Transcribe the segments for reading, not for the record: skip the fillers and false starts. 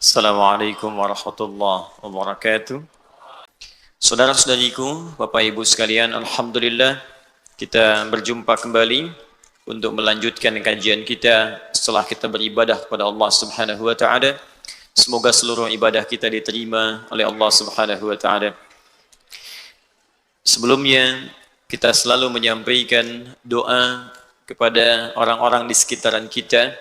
Assalamualaikum warahmatullahi wabarakatuh. Saudara-saudariku, Bapak Ibu sekalian, Alhamdulillah kita berjumpa kembali untuk melanjutkan kajian kita setelah kita beribadah kepada Allah Subhanahu wa taala. Semoga seluruh ibadah kita diterima oleh Allah Subhanahu wa taala. Sebelumnya kita selalu menyampaikan doa kepada orang-orang di sekitaran kita.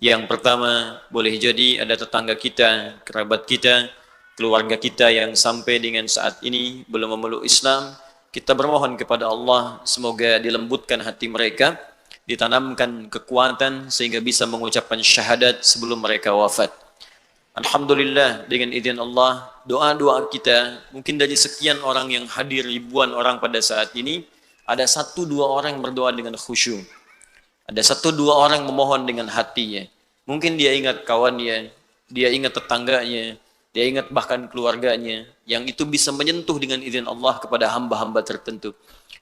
Yang pertama, boleh jadi ada tetangga kita, kerabat kita, keluarga kita yang sampai dengan saat ini belum memeluk Islam. Kita bermohon kepada Allah semoga dilembutkan hati mereka, ditanamkan kekuatan sehingga bisa mengucapkan syahadat sebelum mereka wafat. Alhamdulillah, dengan izin Allah, doa-doa kita, mungkin dari sekian orang yang hadir, ribuan orang pada saat ini, ada 1-2 orang yang berdoa dengan khusyuk. Ada 1-2 orang memohon dengan hatinya. Mungkin dia ingat kawannya, dia ingat tetangganya, dia ingat bahkan keluarganya, yang itu bisa menyentuh dengan izin Allah kepada hamba-hamba tertentu.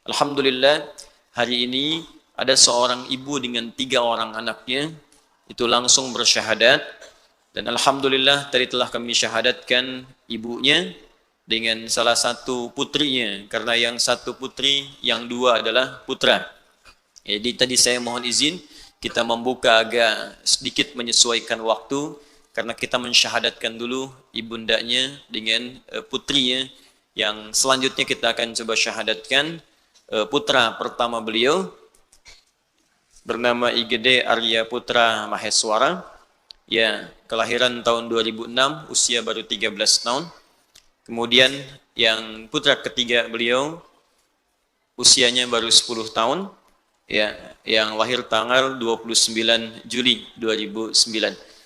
Alhamdulillah, hari ini ada seorang ibu dengan 3 orang anaknya, itu langsung bersyahadat. Dan Alhamdulillah, tadi telah kami syahadatkan ibunya dengan salah satu putrinya, karena yang satu putri, yang 2 adalah putra. Jadi tadi saya mohon izin kita membuka agak sedikit menyesuaikan waktu karena kita mensyahadatkan dulu ibundanya dengan putrinya, yang selanjutnya kita akan coba syahadatkan putra pertama beliau bernama IGD Arya Putra Maheswara, ya, kelahiran tahun 2006, usia baru 13 tahun. Kemudian yang putra ketiga beliau usianya baru 10 tahun. Ya, yang lahir tanggal 29 Juli 2009.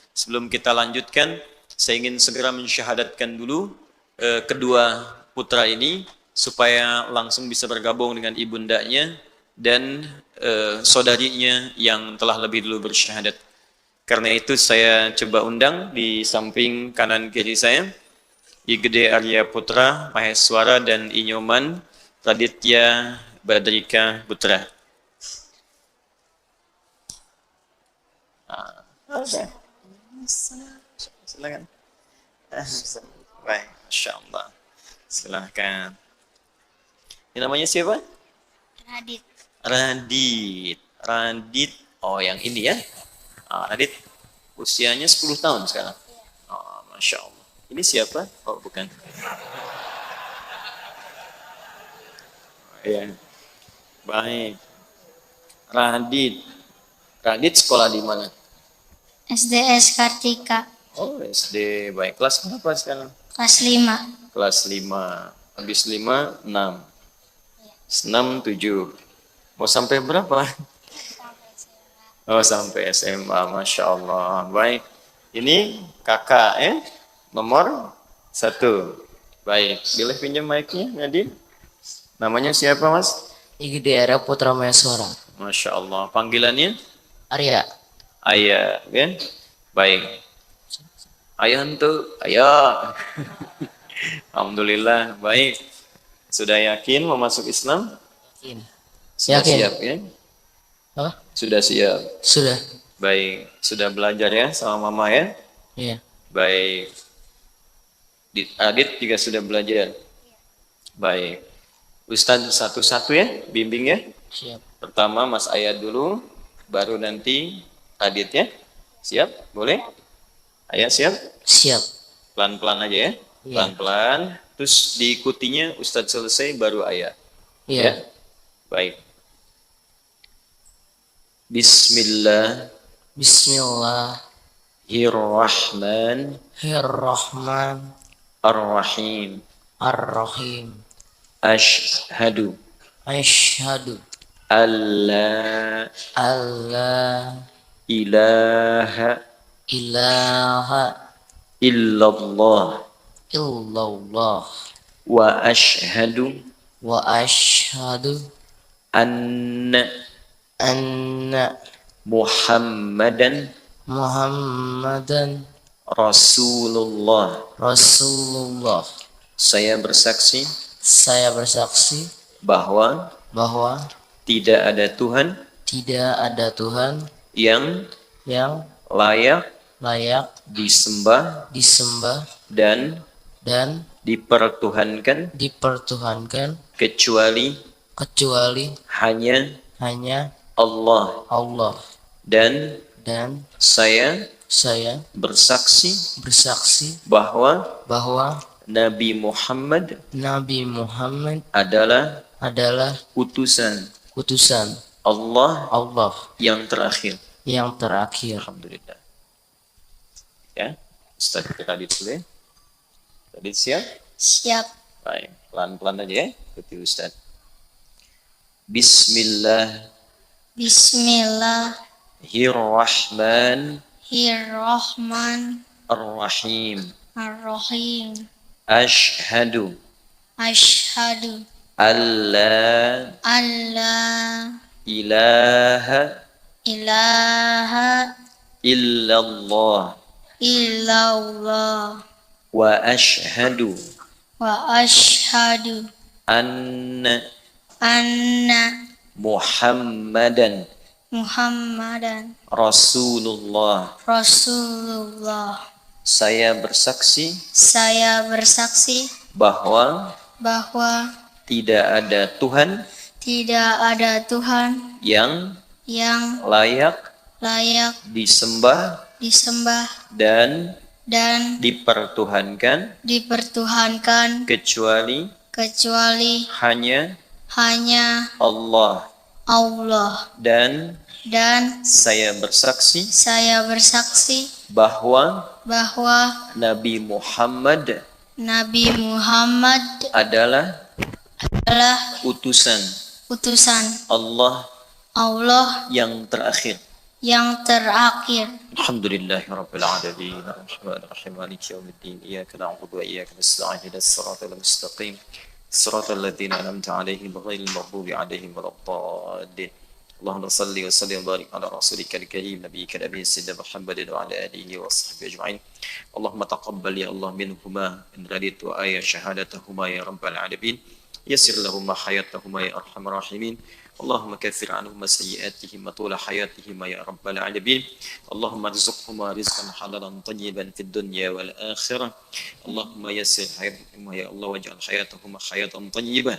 Sebelum kita lanjutkan, saya ingin segera mensyahadatkan dulu kedua putra ini supaya langsung bisa bergabung dengan ibundanya dan saudarinya yang telah lebih dulu bersyahadat. Karena itu saya coba undang di samping kanan kiri saya IGD Arya Putra Maheswara dan Inyoman Raditya Badrika Putra. Oke. Silakan. Baik, Masya Allah. Silakan. Ini namanya siapa? Radit. Radit. Radit. Oh, yang ini ya. Radit usianya 10 tahun sekarang. Oh, Masya Allah. Ini siapa? Oh, bukan. Ya. Baik. Radit. Radit sekolah di mana? SDS Kartika. Oh, SD. Baik. Kelas berapa sekarang? Kelas 5. Kelas 5. Habis 5, 6. 6, 7. Mau sampai berapa? Oh, sampai SMA. Masya Allah. Baik. Ini kakak ya. Nomor 1. Baik. Boleh pinjam mic-nya, Nadine? Namanya siapa, Mas? IGD Arya Putra Maheswara. Masya Allah. Panggilannya? Arya. Ayah, kan? Baik. Ayah untuk ayah. Alhamdulillah, baik. Sudah yakin mau masuk Islam? Yakin. Sudah Yakin. siap ya? Apa? Sudah siap. Sudah. Baik, sudah belajar ya sama mama ya? Iya. Baik. Adit juga sudah belajar. Baik. Ustadz satu-satu ya, bimbing ya. Siap. Pertama Mas Ayat dulu, baru nanti Adit ya. Siap? Boleh? Ayat siap? Siap. Pelan-pelan aja ya. Iya. Pelan-pelan. Terus diikutinya Ustadz selesai baru Ayat. Iya. Ya? Baik. Bismillah. Bismillahirrahmanirrahim. Ar-Rahim. Ashhadu Asyhadu alla alla ilaha ilaha illallah illallah wa ashhadu wa asyhadu anna anna Muhammadan Muhammadan Rasulullah. Rasulullah. Saya bersaksi Saya bersaksi bahwa bahwa tidak ada Tuhan tidak ada Tuhan yang yang layak layak disembah disembah dan dan dipertuhankan dipertuhankan kecuali kecuali hanya hanya Allah, Allah, dan dan saya saya bersaksi bersaksi bahwa bahwa Nabi Muhammad Nabi Muhammad adalah adalah utusan utusan Allah Allah yang terakhir. yang terakhir. Alhamdulillah. Ya, Ustaz kita tadi dulu ya. Tadi siap? Siap. Baik, pelan-pelan aja ya. Ikuti Ustaz. Bismillahirrahmanirrahim. Bismillahirrahmanirrahim. Ashhadu Asyhadu alla alla ilaha ilaha illallah illallah wa ashhadu wa asyhadu anna anna Muhammadan Muhammadan Rasulullah. Rasulullah. Saya bersaksi Saya bersaksi bahwa bahwa tidak ada Tuhan tidak ada Tuhan yang yang layak layak disembah disembah dan dan dipertuhankan dipertuhankan kecuali kecuali hanya hanya Allah, Allah, dan dan saya bersaksi saya bersaksi bahwa bahwa Nabi Muhammad Nabi Muhammad adalah adalah utusan utusan Allah Allah yang terakhir. yang terakhir. Alhamdulillahirabbil alamin. Arrahmanirrahim. Maliki yaumiddin. Iyyaka na'budu wa iyyaka nasta'in. Ihdinas siratal mustaqim. Siratal ladzina an'amta 'alaihim ghairil maghdubi 'alaihim waladdallin. Allahumma shalli wa sallim wa barik ala rasulika al-karim nabiyyika nabiy sayyidina Muhammadin wa ala alihi wa sahbihi ajma'in. Allahumma taqabbal ya Allah minhuma in raditu ayya shahadatahuma ya rabbal alamin. Yassir lahumma hayatahuma ya arhamar rahimin. اللهم كفر عنهما سيئاتهما طول حياتهما يا رب العالمين. اللهم ارزقهما رزقا حلالا طيبا في الدنيا والآخرة. اللهم يسر حياتهما يا الله واجعل حياتهما حياة طيبة.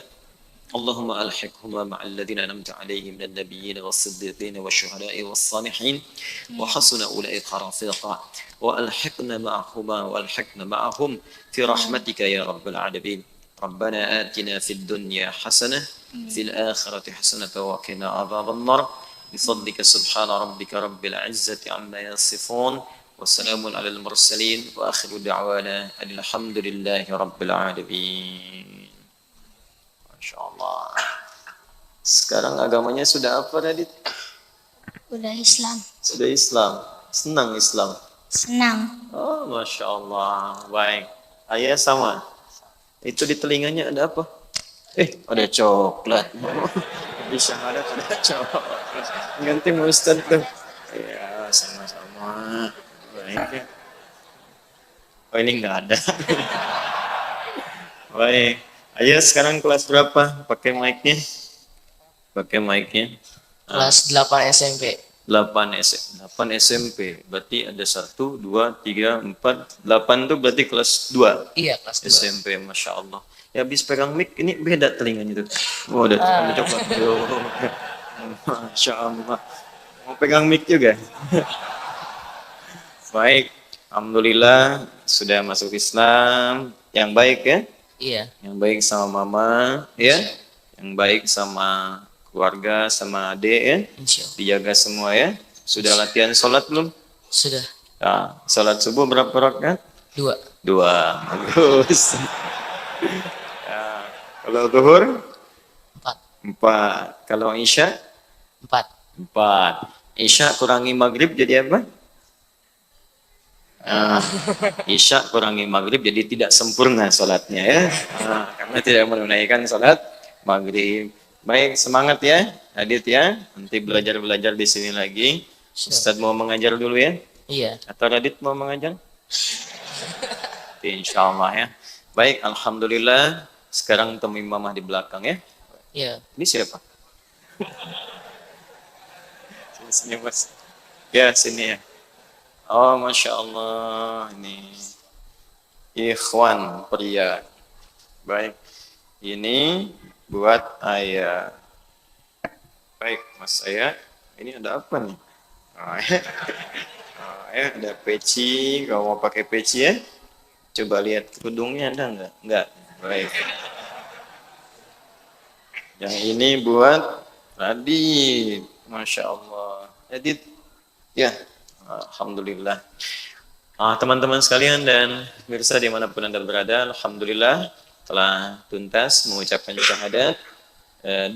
اللهم ألحقهما مع الذين أنعمت عليهم من النبيين والصديقين والشهداء والصالحين وحسن أولئك رفيقا. وألحقنا معهم في رحمتك يا رب العالمين. ربنا آتنا في الدنيا حسنة في الآخرة حسنة وقنا عذاب النار. بفضلك سبحان ربك رب العزة عما يصفون وسلام على المرسلين وآخر دعوانا أن الحمد لله رب العالمين. Masya Allah. Sekarang agamanya sudah apa Radit? Udah Islam. Sudah Islam. Senang Islam. Senang. Oh, Masya Allah. Baik. Ayah sama. Itu di telinganya ada apa? Ada coklat. Di syahadat ada coklat. Ganti Ustaz tuh. Ya, sama-sama. Baik ya. Oh, ini nggak ada. Baik. Ayo sekarang kelas berapa? Pakai mic-nya. Pakai mic-nya. Kelas 8 SMP. 8 SMP. Berarti ada 1, 2, 3, 4, 8 tuh berarti kelas 2. Iya, kelas 2. SMP, Masya Allah. Ya habis pegang mic, ini beda telinganya tuh. Oh, ada coklat. Masya Allah. Mau pegang mic juga. Baik. Alhamdulillah sudah masuk Islam. Yang baik ya. Iya. Yang baik sama mama ya. Yang baik sama keluarga, sama adik ya. Insya Allah. Dijaga semua ya. Sudah latihan sholat belum? Sudah. Nah, sholat subuh berapa rakaat? 2. 2. Bagus. Ya, kalau zuhur? 4. 4. Kalau isya? 4. 4. Isya kurangi maghrib jadi apa? Isya kurangi maghrib jadi tidak sempurna sholatnya ya. Karena tidak menunaikan sholat maghrib. Baik, semangat ya, Adit ya. Nanti belajar-belajar di sini lagi. Ustadz mau mengajar dulu ya? Iya. Atau Adit mau mengajar? Insya Allah ya. Baik, Alhamdulillah. Sekarang temui mama di belakang ya. Iya. Ini siapa? Sini, Mas. Ya, sini ya. Oh, Masya Allah. Ini ikhwan pria. Baik. Ini buat ayah. Baik, Mas Ayah. Ini ada apa nih? Oh, ya. Oh, ya, ada peci. Kalau mau pakai peci ya, coba lihat kerudungnya ada enggak? Enggak. Baik. Yang ini buat Radit. Masya Allah. Radit. Ya. Alhamdulillah. Teman-teman sekalian dan pemirsa dimanapun Anda berada, Alhamdulillah telah tuntas mengucapkan syahadat.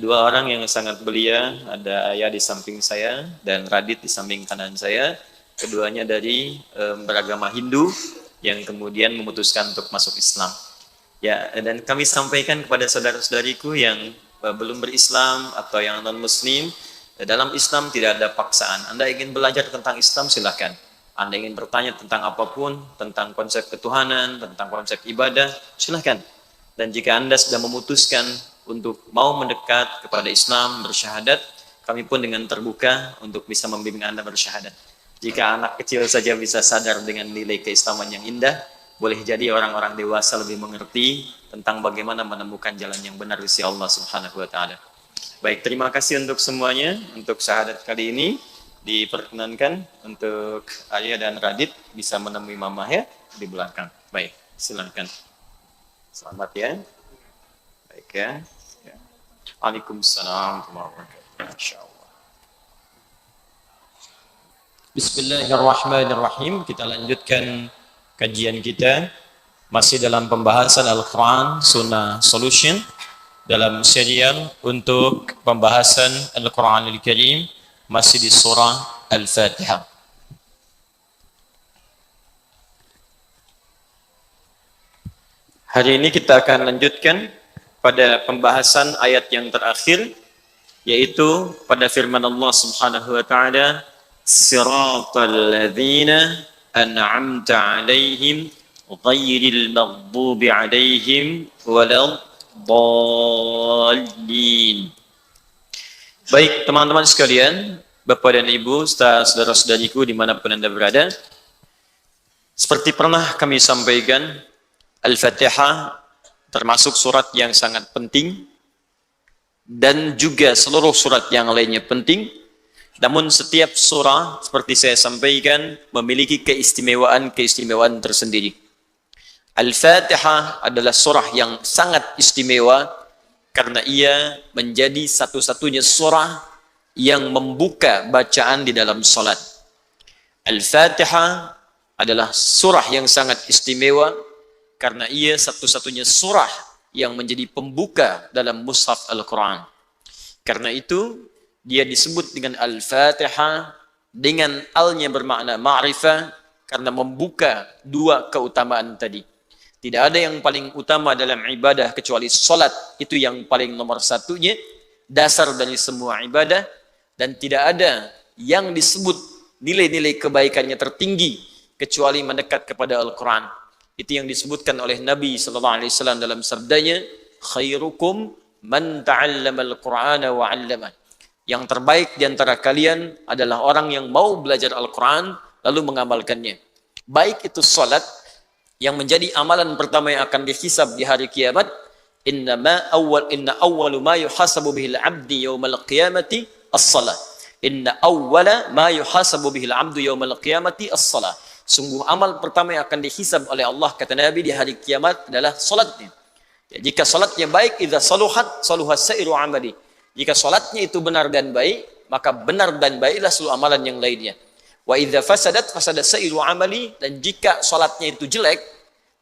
Dua orang yang sangat belia, ada Ayah di samping saya dan Radit di samping kanan saya. Keduanya dari beragama Hindu yang kemudian memutuskan untuk masuk Islam. Ya, dan kami sampaikan kepada saudara-saudariku yang belum berislam atau yang non-muslim, dalam Islam tidak ada paksaan. Anda ingin belajar tentang Islam, silahkan. Anda ingin bertanya tentang apapun, tentang konsep ketuhanan, tentang konsep ibadah, silahkan. Dan jika Anda sudah memutuskan untuk mau mendekat kepada Islam, bersyahadat, kami pun dengan terbuka untuk bisa membimbing Anda bersyahadat. Jika anak kecil saja bisa sadar dengan nilai keislaman yang indah, boleh jadi orang-orang dewasa lebih mengerti tentang bagaimana menemukan jalan yang benar di sisi Allah Subhanahu wa taala. Baik, terima kasih untuk semuanya. Untuk syahadat kali ini diperkenankan untuk Ayah dan Radit bisa menemui Mama ya di belakang. Baik, silakan. Selamat ya. Baik ya. Ya. Waalaikumsalam warahmatullahi wabarakatuh. Insyaallah. Bismillahirrahmanirrahim. Kita lanjutkan kajian kita masih dalam pembahasan Al-Quran Sunnah Solution dalam serial untuk pembahasan Al-Quranul Karim masih di surah Al-Fatihah. Hari ini kita akan lanjutkan pada pembahasan ayat yang terakhir, yaitu pada firman Allah Subhanahu wa taala, Siratal ladzina an'amta 'alaihim ghairil maghdubi 'alaihim waladdallin. Baik, teman-teman sekalian, Bapak dan Ibu, saudara-saudariku dimanapun Anda berada, seperti pernah kami sampaikan, Al-Fatihah termasuk surat yang sangat penting dan juga seluruh surat yang lainnya penting. Namun setiap surah seperti saya sampaikan memiliki keistimewaan tersendiri. Al-Fatihah adalah surah yang sangat istimewa karena ia menjadi satu-satunya surah yang membuka bacaan di dalam salat. Al-Fatihah adalah surah yang sangat istimewa karena ia satu-satunya surah yang menjadi pembuka dalam mushaf Al-Quran. Karena itu dia disebut dengan Al-Fatihah, dengan al-nya bermakna ma'rifah, karena membuka dua keutamaan tadi. Tidak ada yang paling utama dalam ibadah kecuali salat, itu yang paling nomor satunya, dasar dari semua ibadah, dan tidak ada yang disebut nilai-nilai kebaikannya tertinggi kecuali mendekat kepada Al-Quran. Itu yang disebutkan oleh Nabi SAW dalam sabdanya, khairukum man ta'allama al-Qur'ana wa 'allama. Yang terbaik di antara kalian adalah orang yang mau belajar Al-Quran lalu mengamalkannya. Baik itu salat yang menjadi amalan pertama yang akan dihisab di hari kiamat. Inna awwalu ma yuhasabu bihil abdi yawmal qiyamati as-salah. Inna awwala ma yuhasabu bihil abdu yawmal qiyamati as-salah. Sungguh amal pertama yang akan dihisab oleh Allah, kata Nabi, di hari kiamat adalah salatnya. Ya, jika salatnya baik, idza saluhat saluha sa'iru amali. Jika salatnya itu benar dan baik, maka benar dan baiklah seluruh amalan yang lainnya. Wa idza fasadat fasada sa'iru amali, dan jika salatnya itu jelek,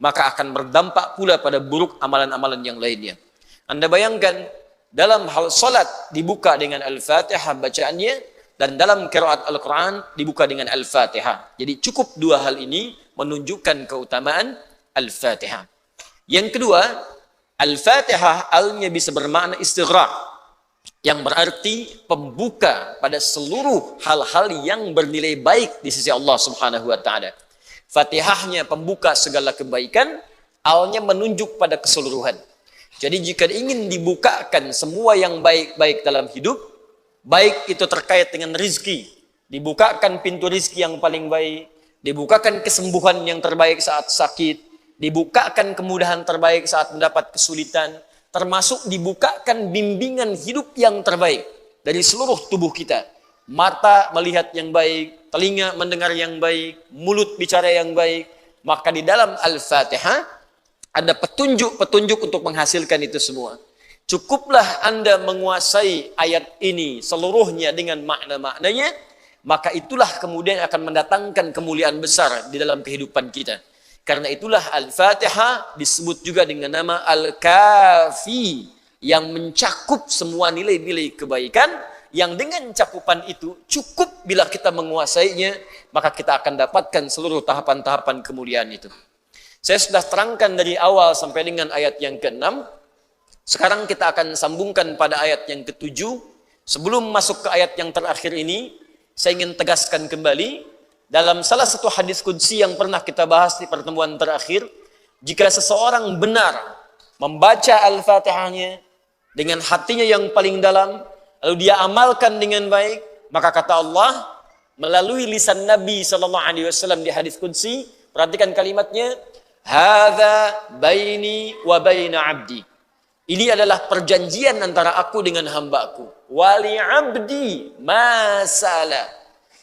maka akan berdampak pula pada buruk amalan-amalan yang lainnya. Anda bayangkan, dalam hal salat dibuka dengan Al-Fatihah bacaannya, dan dalam qiraat Al-Quran dibuka dengan Al-Fatihah. Jadi cukup dua hal ini menunjukkan keutamaan Al-Fatihah. Yang kedua, Al-Fatihah alnya bisa bermakna istighraq, yang berarti pembuka pada seluruh hal-hal yang bernilai baik di sisi Allah Subhanahu wa taala. Fatihahnya pembuka segala kebaikan, alnya menunjuk pada keseluruhan. Jadi jika ingin dibukakan semua yang baik-baik dalam hidup, baik itu terkait dengan rizki, dibukakan pintu rizki yang paling baik, dibukakan kesembuhan yang terbaik saat sakit, dibukakan kemudahan terbaik saat mendapat kesulitan, termasuk dibukakan bimbingan hidup yang terbaik dari seluruh tubuh kita. Mata melihat yang baik, telinga mendengar yang baik, mulut bicara yang baik. Maka di dalam Al-Fatihah ada petunjuk-petunjuk untuk menghasilkan itu semua. Cukuplah Anda menguasai ayat ini seluruhnya dengan makna-maknanya, maka itulah kemudian akan mendatangkan kemuliaan besar di dalam kehidupan kita. Karena itulah Al-Fatihah disebut juga dengan nama Al-Kafi, yang mencakup semua nilai-nilai kebaikan, yang dengan cakupan itu cukup bila kita menguasainya, maka kita akan dapatkan seluruh tahapan-tahapan kemuliaan itu. Saya sudah terangkan dari awal sampai dengan ayat yang ke-6. Sekarang kita akan sambungkan pada ayat yang ke-7. Sebelum masuk ke ayat yang terakhir ini, saya ingin tegaskan kembali, dalam salah satu hadis qudsi yang pernah kita bahas di pertemuan terakhir, jika seseorang benar membaca Al-Fatihahnya dengan hatinya yang paling dalam, lalu dia amalkan dengan baik, maka kata Allah melalui lisan Nabi SAW di hadis qudsi, perhatikan kalimatnya, hadza baini wa baina abdi. Ini adalah perjanjian antara aku dengan hambaku. Wali abdi masala.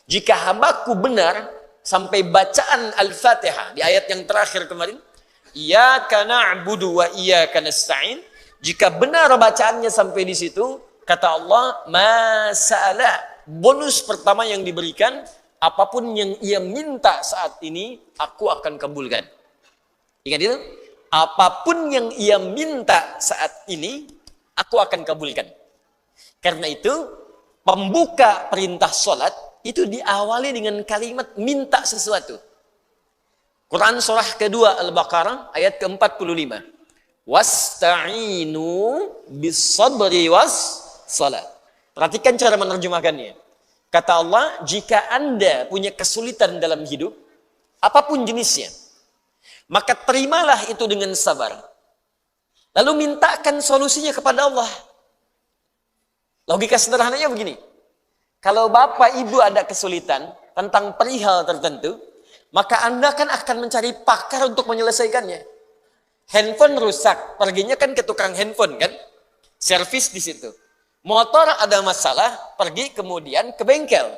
Jika hambaku benar sampai bacaan Al-Fatihah di ayat yang terakhir kemarin, iyyaka na'budu wa iyyaka nasta'in. Jika benar bacaannya sampai di situ, kata Allah, masala. Bonus pertama yang diberikan, apapun yang ia minta saat ini, aku akan kabulkan. Ingat itu? Apapun yang ia minta saat ini, aku akan kabulkan. Karena itu, pembuka perintah sholat, itu diawali dengan kalimat minta sesuatu. Quran surah kedua Al-Baqarah ayat ke-45. Wasta'inu bis-sabri was-salat. Perhatikan cara menerjemahkannya. Kata Allah, jika Anda punya kesulitan dalam hidup, apapun jenisnya, maka terimalah itu dengan sabar. Lalu mintakan solusinya kepada Allah. Logika sederhananya begini. Kalau bapak ibu ada kesulitan tentang perihal tertentu, maka Anda kan akan mencari pakar untuk menyelesaikannya. Handphone rusak, perginya kan ke tukang handphone kan? Servis di situ. Motor ada masalah, pergi kemudian ke bengkel.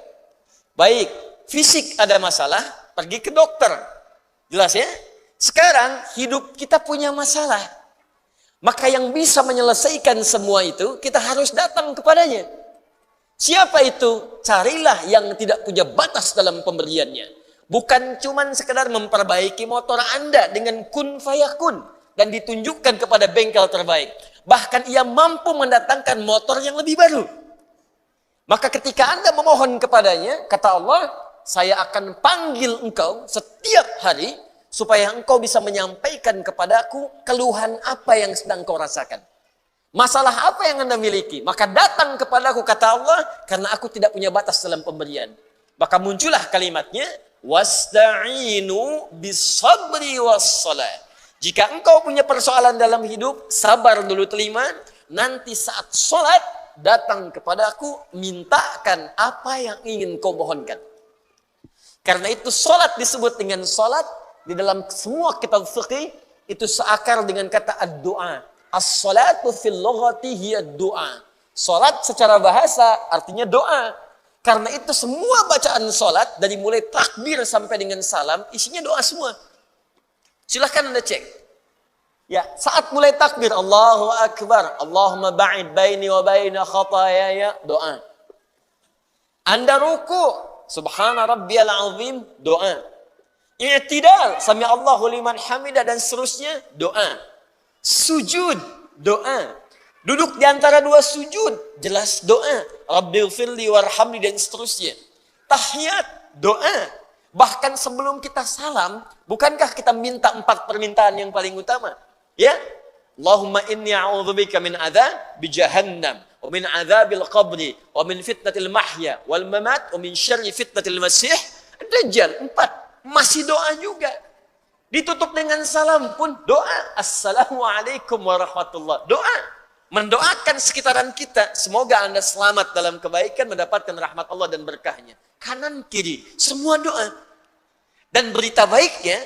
Baik, fisik ada masalah, pergi ke dokter. Jelas ya? Sekarang hidup kita punya masalah. Maka yang bisa menyelesaikan semua itu, kita harus datang kepadanya. Siapa itu? Carilah yang tidak punya batas dalam pemberiannya. Bukan cuman sekedar memperbaiki motor Anda dengan kun fayakun dan ditunjukkan kepada bengkel terbaik. Bahkan ia mampu mendatangkan motor yang lebih baru. Maka ketika Anda memohon kepadanya, kata Allah, saya akan panggil engkau setiap hari supaya engkau bisa menyampaikan kepadaku keluhan apa yang sedang kau rasakan. Masalah apa yang Anda miliki? Maka datang kepadaku, kata Allah, karena aku tidak punya batas dalam pemberian. Maka muncullah kalimatnya, wasta'inu bis-sabri was-salat. Jika engkau punya persoalan dalam hidup, sabar dulu terima. Nanti saat sholat, datang kepadaku, mintakan apa yang ingin kau mohonkan. Karena itu sholat disebut dengan sholat. Di dalam semua kitab fiqih, itu seakar dengan kata ad-du'a. As-salatu fil lughati hiya doa. Salat secara bahasa artinya doa. Karena itu semua bacaan salat dari mulai takbir sampai dengan salam isinya doa semua. Silahkan Anda cek. Ya, saat mulai takbir Allahu Akbar, Allahumma ba'id baini wa baina khatayaya, doa. Anda ruku, subhana rabbiyal azim, doa. I'tidal, sami Allahu liman hamidah dan seterusnya, doa. Sujud, doa. Duduk di antara dua sujud, jelas doa. Rabbighfirli warhamni dan seterusnya. Tahiyat, doa. Bahkan sebelum kita salam, bukankah kita minta 4 permintaan yang paling utama? Ya, Allahumma inni a'udzubika min adzabi jahannam, wa min adzabil qabri, wa min fitnatil mahya wal mamat, wa min syarri fitnatil masih dajjal. 4, masih doa juga. Ditutup dengan salam pun doa. Assalamualaikum warahmatullah. Doa. Mendoakan sekitaran kita. Semoga Anda selamat dalam kebaikan, mendapatkan rahmat Allah dan berkahnya. Kanan kiri. Semua doa. Dan berita baiknya,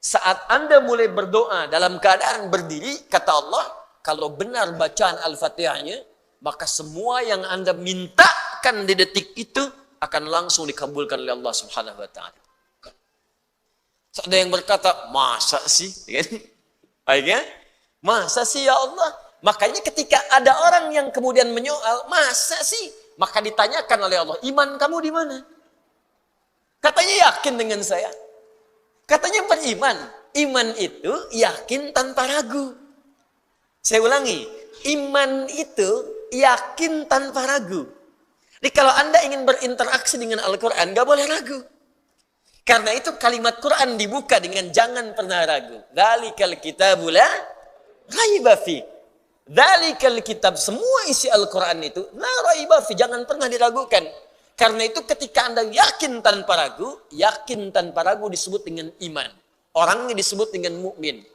saat Anda mulai berdoa dalam keadaan berdiri, kata Allah, kalau benar bacaan Al-Fatihahnya, maka semua yang Anda mintakan di detik itu akan langsung dikabulkan oleh Allah Subhanahu wa taala. Ada yang berkata, masa sih? Akhirnya, masa sih ya Allah? Makanya ketika ada orang yang kemudian menyoal, masa sih? Maka ditanyakan oleh Allah, iman kamu di mana? Katanya yakin dengan saya. Katanya beriman. Iman itu yakin tanpa ragu. Saya ulangi, iman itu yakin tanpa ragu. Jadi kalau Anda ingin berinteraksi dengan Al-Quran, gak boleh ragu. Karena itu kalimat Quran dibuka dengan jangan pernah ragu. Dzalikal kitabu la raiba fi. Dzalikal kitab, semua isi Al-Quran itu la raiba fi, jangan pernah diragukan. Karena itu ketika Anda yakin tanpa ragu disebut dengan iman. Orangnya disebut dengan mukmin.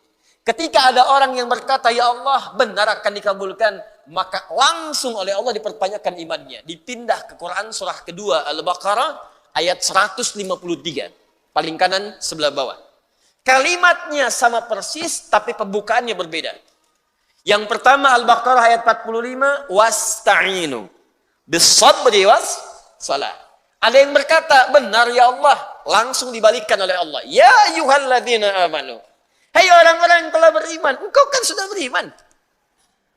Ketika ada orang yang berkata, ya Allah benar akan dikabulkan, maka langsung oleh Allah dipertanyakan imannya. Dipindah ke Quran surah kedua Al-Baqarah ayat 153. Paling kanan sebelah bawah. Kalimatnya sama persis tapi pembukaannya berbeda. Yang pertama Al-Baqarah ayat 45, wasta'inu bis-sabri was-salah. Ada yang berkata, benar ya Allah, langsung dibalikkan oleh Allah. Ya ayyuhalladzina amanu. Hei orang-orang yang telah beriman, engkau kan sudah beriman.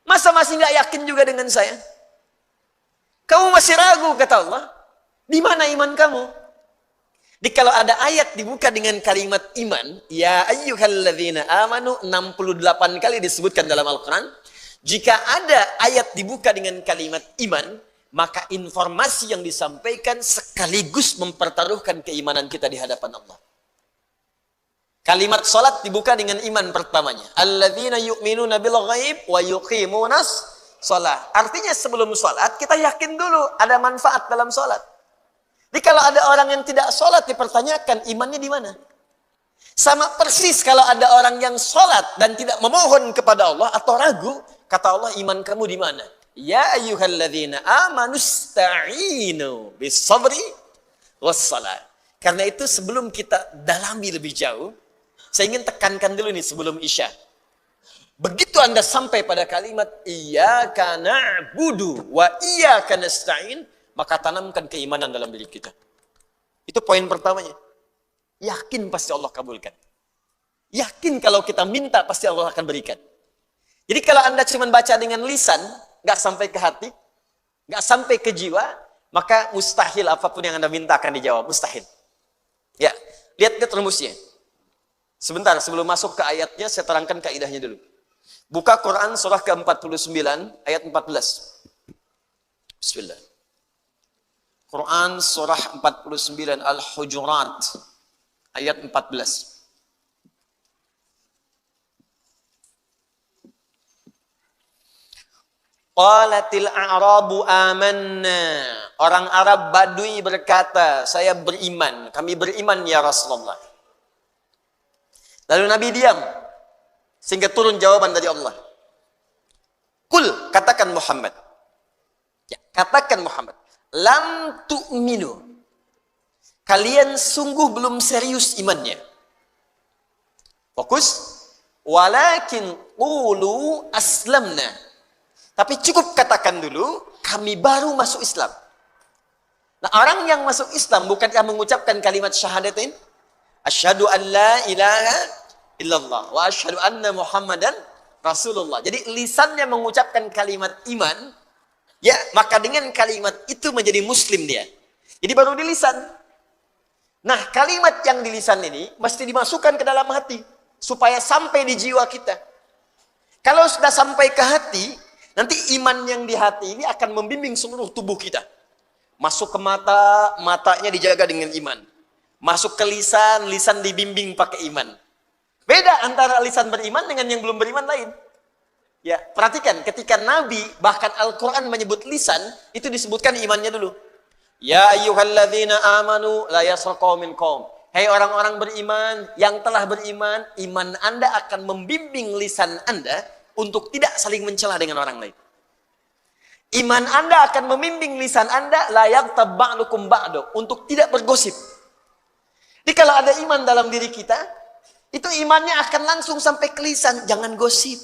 Masa masih nggak yakin juga dengan saya? Kamu masih ragu, kata Allah. Di mana iman kamu? Jadi kalau ada ayat dibuka dengan kalimat iman, ya ayyuhalladzina amanu 68 kali disebutkan dalam Al-Quran. Jika ada ayat dibuka dengan kalimat iman, maka informasi yang disampaikan sekaligus mempertaruhkan keimanan kita di hadapan Allah. Kalimat salat dibuka dengan iman pertamanya. Alladzina yu'minuna bil ghaib wa yuqimunas shalah. Artinya sebelum salat kita yakin dulu ada manfaat dalam salat. Jadi kalau ada orang yang tidak salat dipertanyakan imannya di mana? Sama persis kalau ada orang yang salat dan tidak memohon kepada Allah atau ragu, kata Allah iman kamu di mana? Ya ayyuhalladzina amanu sta'inu bis sabri was salat. Karena itu sebelum kita dalami lebih jauh, saya ingin tekankan dulu nih sebelum Isya. Begitu Anda sampai pada kalimat iyyaka na'budu wa iyyaka nasta'in, maka tanamkan keimanan dalam diri kita. Itu poin pertamanya. Yakin pasti Allah kabulkan. Yakin kalau kita minta pasti Allah akan berikan. Jadi kalau Anda cuma baca dengan lisan, nggak sampai ke hati, nggak sampai ke jiwa, maka mustahil apapun yang Anda minta akan dijawab. Mustahil. Ya, lihat rumusnya. Sebentar, sebelum masuk ke ayatnya, saya terangkan kaidahnya dulu. Buka Quran surah ke-49, ayat 14. Bismillah. Quran surah 49, Al-Hujurat, ayat 14. Qalatil a'rabu amanna. Orang Arab Badui berkata, saya beriman, kami beriman ya Rasulullah. Lalu Nabi diam. Sehingga turun jawaban dari Allah. Kul, katakan Muhammad. Ya, katakan Muhammad. Lam tu'minu. Kalian sungguh belum serius imannya. Fokus. Walakin qulu aslamna. Tapi cukup katakan dulu, kami baru masuk Islam. Nah, orang yang masuk Islam bukankah mengucapkan kalimat syahadatain? Asyhadu an la ilaha illallah wa asyhadu anna Muhammadan Rasulullah. Jadi lisannya mengucapkan kalimat iman, ya, maka dengan kalimat itu menjadi muslim dia. Jadi baru di lisan. Nah, kalimat yang di lisan ini mesti dimasukkan ke dalam hati supaya sampai di jiwa kita. Kalau sudah sampai ke hati, nanti iman yang di hati ini akan membimbing seluruh tubuh kita. Masuk ke mata, matanya dijaga dengan iman. Masuk ke lisan, lisan dibimbing pakai iman. Beda antara lisan beriman dengan yang belum beriman lain. Ya, perhatikan ketika Nabi bahkan Al-Quran menyebut lisan, itu disebutkan imannya dulu. Ya ayyuhalladzina amanu la yaskhar qaumin qaum. Hei orang-orang beriman yang telah beriman, iman Anda akan membimbing lisan Anda untuk tidak saling mencela dengan orang lain. Iman Anda akan membimbing lisan Anda la yaghtab ba'dukum ba'du, untuk tidak bergosip. Jadi kalau ada iman dalam diri kita, itu imannya akan langsung sampai ke lisan. Jangan gosip.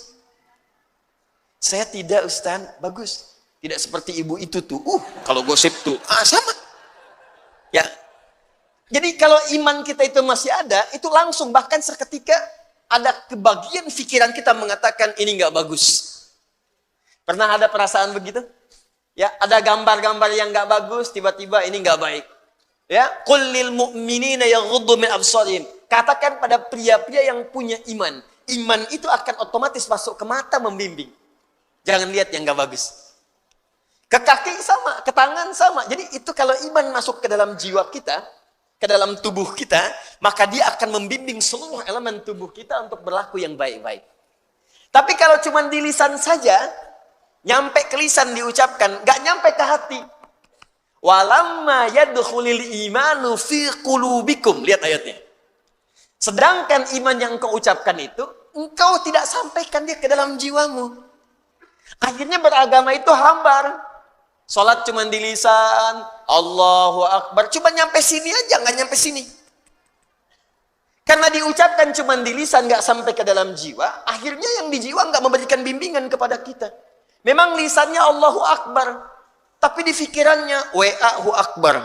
Saya tidak, Ustaz. Bagus. Tidak seperti ibu itu tuh. Kalau gosip tuh, sama. Ya. Jadi kalau iman kita itu masih ada, itu langsung bahkan seketika ada kebagian pikiran kita mengatakan ini nggak bagus. Pernah ada perasaan begitu? Ya, ada gambar-gambar yang nggak bagus, tiba-tiba ini nggak baik. Ya, qul lil mu'minina yaghuddu min absarihim. Katakan pada pria-pria yang punya iman. Iman itu akan otomatis masuk ke mata membimbing. Jangan lihat yang nggak bagus. Ke kaki sama, ke tangan sama. Jadi itu kalau iman masuk ke dalam jiwa kita, ke dalam tubuh kita, maka dia akan membimbing seluruh elemen tubuh kita untuk berlaku yang baik-baik. Tapi kalau cuma di lisan saja, nyampe ke lisan diucapkan, nggak nyampe ke hati. Walamma yadkhulul imanu fi qulubikum. Lihat ayatnya. Sedangkan iman yang engkau ucapkan itu, engkau tidak sampaikan dia ke dalam jiwamu. Akhirnya beragama itu hambar. Salat cuma di lisan, Allahu Akbar, cuma nyampe sini aja, nggak nyampe sini. Karena diucapkan cuma di lisan, nggak sampai ke dalam jiwa, akhirnya yang di jiwa nggak memberikan bimbingan kepada kita. Memang lisannya Allahu Akbar, tapi di pikirannya WA hu Akbar,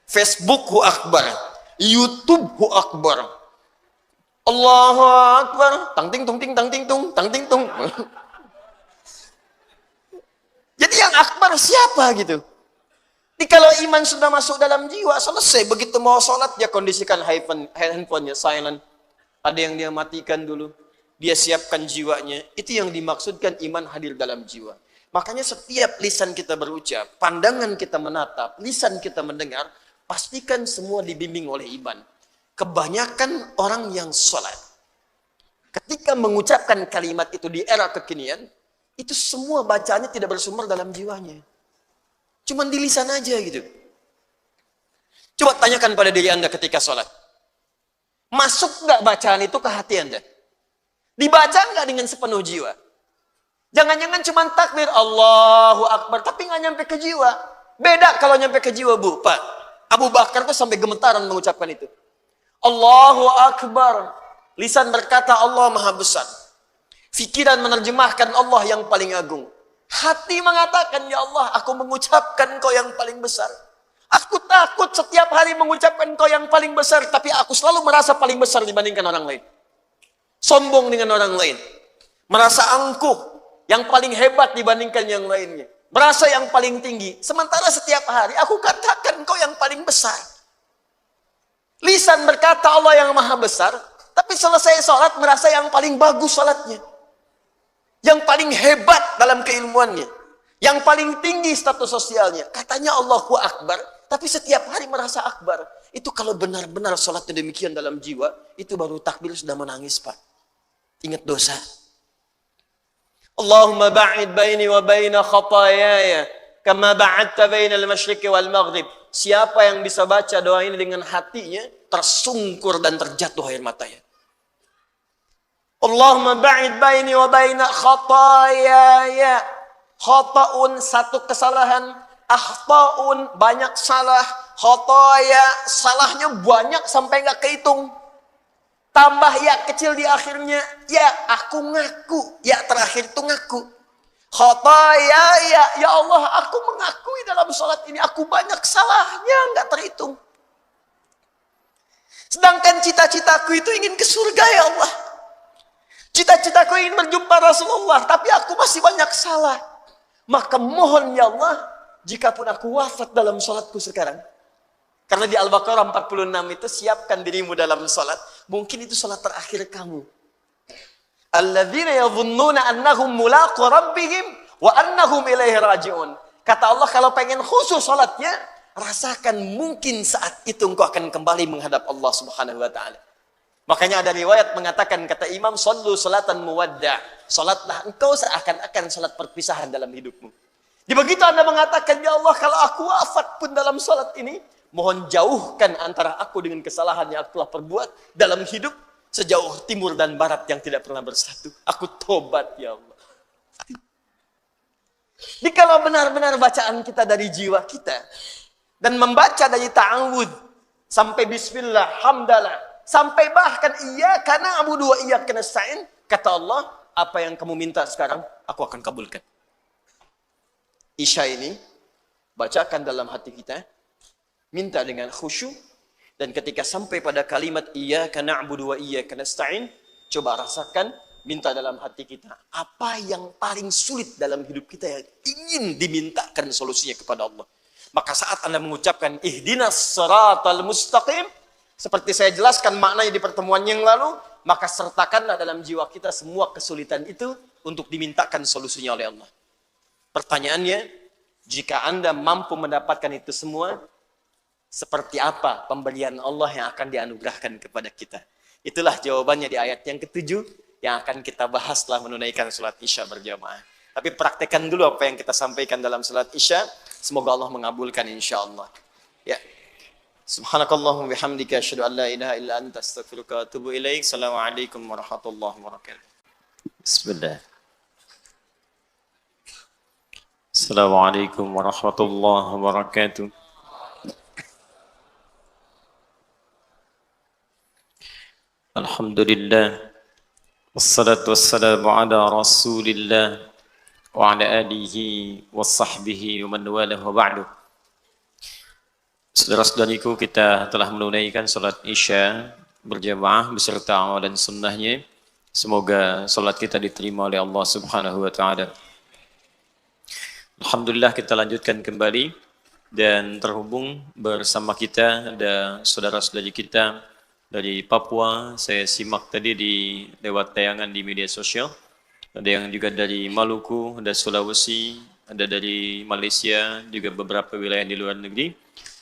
Facebook hu Akbar, YouTube hu Akbar, Allahu Akbar, tang ting tung ting tang ting tung tang ting tung. Jadi yang akbar siapa gitu? Jadi kalau iman sudah masuk dalam jiwa, selesai. Begitu mau sholat, dia kondisikan handphonenya silent. Ada yang dia matikan dulu. Dia siapkan jiwanya. Itu yang dimaksudkan iman hadir dalam jiwa. Makanya setiap lisan kita berucap, pandangan kita menatap, lisan kita mendengar, pastikan semua dibimbing oleh iman. Kebanyakan orang yang sholat, ketika mengucapkan kalimat itu di era kekinian, itu semua bacaannya tidak bersumber dalam jiwanya. Cuman di lisan aja gitu. Coba tanyakan pada diri Anda ketika sholat. Masuk nggak bacaan itu ke hati Anda? Dibaca nggak dengan sepenuh jiwa? Jangan-jangan cuma takbir Allahu Akbar, tapi nggak nyampe ke jiwa. Beda kalau nyampe ke jiwa, Bu. Pak, Abu Bakar tuh sampai gemetaran mengucapkan itu. Allahu Akbar. Lisan berkata Allah Maha Besar. Fikiran menerjemahkan Allah yang paling agung. Hati mengatakan, ya Allah, aku mengucapkan Kau yang paling besar. Aku takut setiap hari mengucapkan Kau yang paling besar, tapi aku selalu merasa paling besar dibandingkan orang lain. Sombong dengan orang lain. Merasa angkuh, yang paling hebat dibandingkan yang lainnya. Merasa yang paling tinggi. Sementara setiap hari aku katakan Kau yang paling besar. Lisan berkata Allah yang Maha Besar, tapi selesai sholat merasa yang paling bagus sholatnya. Yang paling hebat dalam keilmuannya. Yang paling tinggi status sosialnya. Katanya Allahu Akbar, tapi setiap hari merasa akbar. Itu kalau benar-benar sholatnya demikian dalam jiwa, itu baru takbir sudah menangis, Pak. Ingat dosa. Allahumma ba'id baini wa baina khatayaya kama ba'adta baina al-masyriqi wal maghrib. Siapa yang bisa baca doa ini dengan hatinya, tersungkur dan terjatuh air matanya. Allahumma ba'id baini wa baina khatayaya. Khata'un satu kesalahan, akhta'un banyak salah, khataya salahnya banyak sampai enggak kehitung. Tambah ya kecil di akhirnya, ya aku ngaku, ya terakhir itu ngaku. Khataya ya Allah, aku mengakui dalam sholat ini aku banyak salahnya enggak terhitung. Sedangkan cita-citaku itu ingin ke surga ya Allah. Cita-citaku ingin berjumpa Rasulullah, tapi aku masih banyak salah. Maka mohon ya Allah, jikapun aku wafat dalam sholatku sekarang. Karena di Al-Baqarah 46 itu, siapkan dirimu dalam sholat. Mungkin itu sholat terakhir kamu. Alladzina yadhunnuna annahum mulaqu rabbihim wa annahum ilaihi raji'un. Kata Allah, kalau pengen khusus sholatnya, rasakan mungkin saat itu engkau akan kembali menghadap Allah Subhanahu wa ta'ala. Makanya ada riwayat mengatakan, kata Imam, sallu salatan muwadda'. Salatlah engkau seakan-akan salat perpisahan dalam hidupmu. Di begitu Anda mengatakan, ya Allah, kalau aku wafat pun dalam salat ini, mohon jauhkan antara aku dengan kesalahan yang aku telah perbuat dalam hidup sejauh timur dan barat yang tidak pernah bersatu. Aku tobat ya Allah. Jadi kalau benar-benar bacaan kita dari jiwa kita dan membaca dari ta'awud, sampai bismillah, hamdalah, sampai bahkan iyyaka na'budu wa iyyaka nasta'in, kata Allah, apa yang kamu minta sekarang, aku akan kabulkan. Isya ini, bacakan dalam hati kita, minta dengan khusyuk, dan ketika sampai pada kalimat iyyaka na'budu wa iyyaka nasta'in, coba rasakan, minta dalam hati kita, apa yang paling sulit dalam hidup kita yang ingin dimintakan solusinya kepada Allah. Maka saat Anda mengucapkan ihdinas siratal mustaqim, seperti saya jelaskan maknanya di pertemuan yang lalu, maka sertakanlah dalam jiwa kita semua kesulitan itu untuk dimintakan solusinya oleh Allah. Pertanyaannya, jika Anda mampu mendapatkan itu semua, seperti apa pemberian Allah yang akan dianugerahkan kepada kita? Itulah jawabannya di ayat yang ke-7 yang akan kita bahas setelah menunaikan salat Isya berjamaah. Tapi praktekkan dulu apa yang kita sampaikan dalam salat Isya. Semoga Allah mengabulkan insyaallah. Ya. Subhanakallahumma bihamdika asyhadu an la ilaha illa anta astaghfiruka wa atubu ilaik. Assalamualaikum warahmatullahi wabarakatuh. Bismillah. Assalamualaikum warahmatullahi wabarakatuh. Alhamdulillah. Wassalatu wassalamu ala rasulillah wa ala alihi wa sahbihi wa man walah wa ba'du. Saudara-saudariku, kita telah menunaikan salat Isya berjamaah beserta amal dan sunnahnya. Semoga salat kita diterima oleh Allah Subhanahu wa taala. Alhamdulillah, kita lanjutkan kembali dan terhubung bersama kita ada saudara-saudari kita dari Papua. Saya simak tadi lewat tayangan di media sosial. Ada yang juga dari Maluku, ada Sulawesi, ada dari Malaysia, juga beberapa wilayah di luar negeri.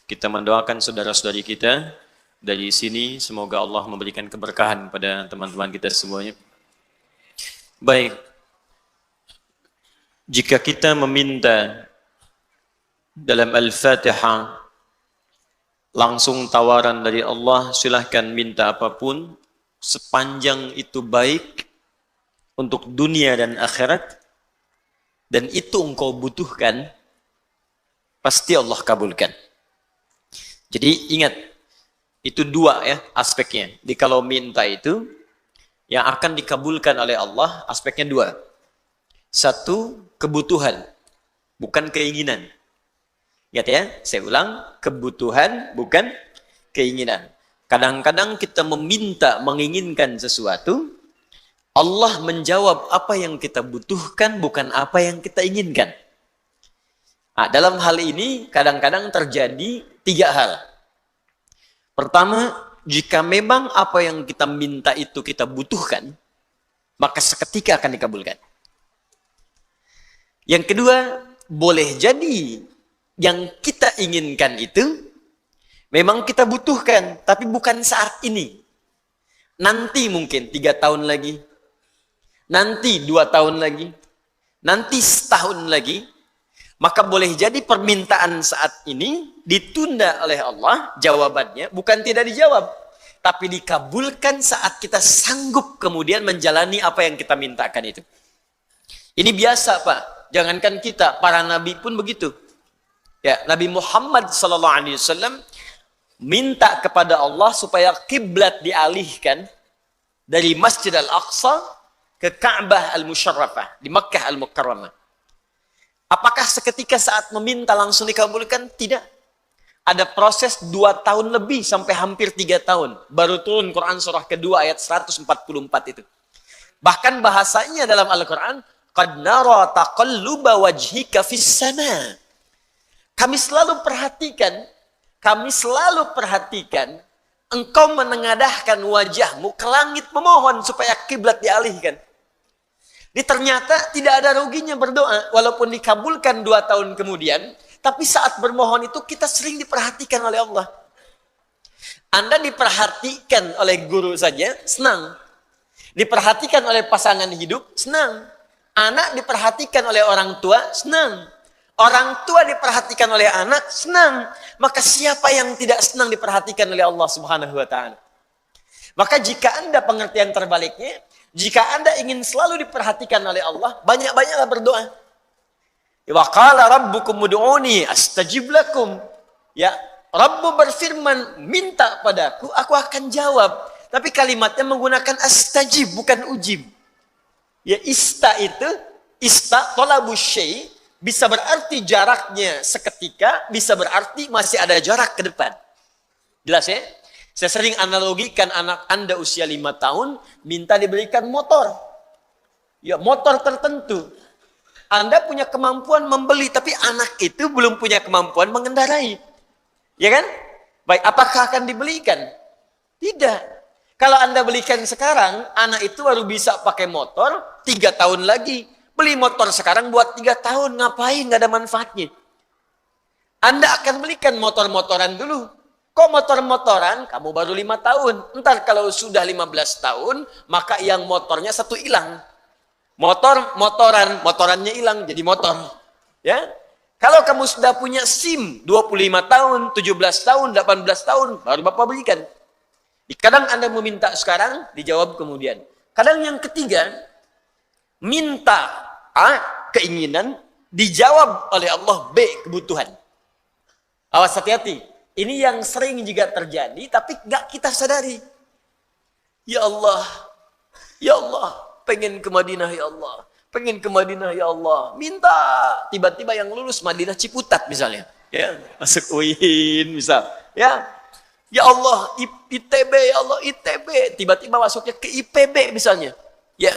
Kita mendoakan saudara-saudari kita dari sini, semoga Allah memberikan keberkahan pada teman-teman kita semuanya. Baik, jika kita meminta dalam Al-Fatihah, langsung tawaran dari Allah, silahkan minta apapun, sepanjang itu baik untuk dunia dan akhirat, dan itu engkau butuhkan, pasti Allah kabulkan. Jadi ingat, itu dua ya aspeknya. Jadi kalau minta itu, yang akan dikabulkan oleh Allah, aspeknya dua. Satu, kebutuhan, bukan keinginan. Ingat ya, saya ulang, kebutuhan bukan keinginan. Kadang-kadang kita meminta, menginginkan sesuatu, Allah menjawab apa yang kita butuhkan, bukan apa yang kita inginkan. Nah, dalam hal ini kadang-kadang terjadi tiga hal. Pertama, jika memang apa yang kita minta itu kita butuhkan, maka seketika akan dikabulkan. Yang kedua, boleh jadi yang kita inginkan itu memang kita butuhkan, tapi bukan saat ini. Nanti mungkin 3 tahun lagi, nanti 2 tahun lagi, nanti setahun lagi. Maka boleh jadi permintaan saat ini ditunda oleh Allah, jawabannya bukan tidak dijawab, tapi dikabulkan saat kita sanggup kemudian menjalani apa yang kita mintakan itu. Ini biasa Pak, jangankan kita, para nabi pun begitu. Ya, Nabi Muhammad SAW minta kepada Allah supaya kiblat dialihkan dari Masjid Al-Aqsa ke Ka'bah Al-Musharrafah di Makkah Al-Mukarramah. Apakah seketika saat meminta langsung dikabulkan? Tidak. Ada proses 2 tahun lebih sampai hampir 3 tahun. Baru turun Quran surah kedua ayat 144 itu. Bahkan bahasanya dalam Al-Quran, qad nara taqalluba wajhika fis sama. Kami selalu perhatikan, engkau menengadahkan wajahmu ke langit memohon supaya kiblat dialihkan. Ini ternyata tidak ada ruginya berdoa, walaupun dikabulkan 2 tahun kemudian, tapi saat bermohon itu kita sering diperhatikan oleh Allah. Anda diperhatikan oleh guru saja, senang. Diperhatikan oleh pasangan hidup, senang. Anak diperhatikan oleh orang tua, senang. Orang tua diperhatikan oleh anak, senang. Maka siapa yang tidak senang diperhatikan oleh Allah Subhanahu wa ta'ala? Maka jika Anda pengertian terbaliknya, jika Anda ingin selalu diperhatikan oleh Allah, banyak-banyaklah berdoa. Wa qala rabbukum ud'uni astajib lakum. Ya, Rabbu berfirman, minta padaku, aku akan jawab. Tapi kalimatnya menggunakan astajib, bukan ujib. Ya, tolabu syai, bisa berarti jaraknya seketika, bisa berarti masih ada jarak ke depan. Jelas ya? Saya sering analogikan anak Anda usia 5 tahun, minta diberikan motor. Ya, motor tertentu. Anda punya kemampuan membeli, tapi anak itu belum punya kemampuan mengendarai. Ya kan? Baik, apakah akan dibelikan? Tidak. Kalau Anda belikan sekarang, anak itu baru bisa pakai motor 3 tahun lagi. Beli motor sekarang buat 3 tahun, ngapain? Nggak ada manfaatnya. Anda akan belikan motor-motoran dulu. Kok motor-motoran? Kamu baru 5 tahun. Ntar kalau sudah 15 tahun, maka yang motornya satu hilang. Motorannya hilang, jadi motor. Ya, kalau kamu sudah punya SIM 25 tahun, 17 tahun, 18 tahun, baru Bapak belikan. Kadang Anda meminta sekarang, dijawab kemudian. Kadang yang ketiga, minta A, keinginan, dijawab oleh Allah B, kebutuhan. Awas hati-hati. Ini yang sering juga terjadi, tapi nggak kita sadari. Ya Allah, pengen ke Madinah ya Allah. Pengen ke Madinah ya Allah. Minta. Tiba-tiba yang lulus Madinah Ciputat misalnya. Ya, masuk UIN misal. Ya. Ya Allah, ITB ya Allah, ITB. Tiba-tiba masuknya ke IPB misalnya. Ya.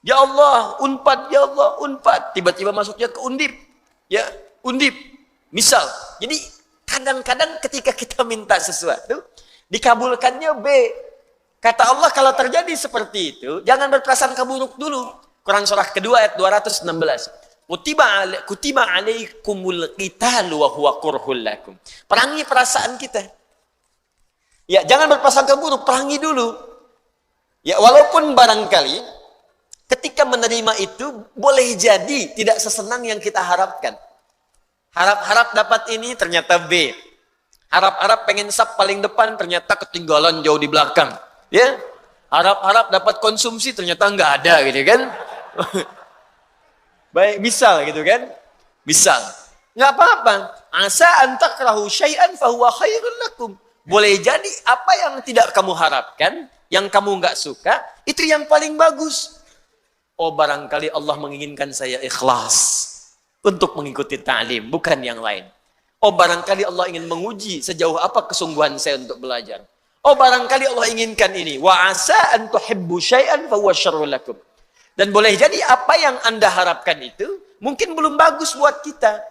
Ya Allah, Unpad ya Allah, Unpad. Tiba-tiba masuknya ke Undip. Ya, Undip. Misal. Jadi kadang-kadang ketika kita minta sesuatu, dikabulkannya B. Kata Allah, kalau terjadi seperti itu, jangan berprasangka buruk dulu. Quran surah kedua ayat 216. Kutiba alaikumul qitalu wa huwa kurhul lakum. Perangi perasaan kita. Ya, jangan berprasangka buruk, perangi dulu. Ya, walaupun barangkali ketika menerima itu boleh jadi tidak sesenang yang kita harapkan. Harap-harap dapat ini, ternyata B. Harap-harap pengen sub paling depan, ternyata ketinggalan jauh di belakang. Ya, harap-harap dapat konsumsi, ternyata nggak ada gitu kan. Baik, misal gitu kan. Misal. Nggak apa-apa. Asa antakrahu syai'an fahuwa khairun lakum. Boleh jadi apa yang tidak kamu harapkan, yang kamu nggak suka, itu yang paling bagus. Oh, barangkali Allah menginginkan saya ikhlas untuk mengikuti ta'lim, bukan yang lain. Oh, barangkali Allah ingin menguji sejauh apa kesungguhan saya untuk belajar. Oh, barangkali Allah inginkan ini. Wa asa an tuhibbu syai'an fa huwa syarrul lakum. Dan boleh jadi apa yang Anda harapkan itu mungkin belum bagus buat kita.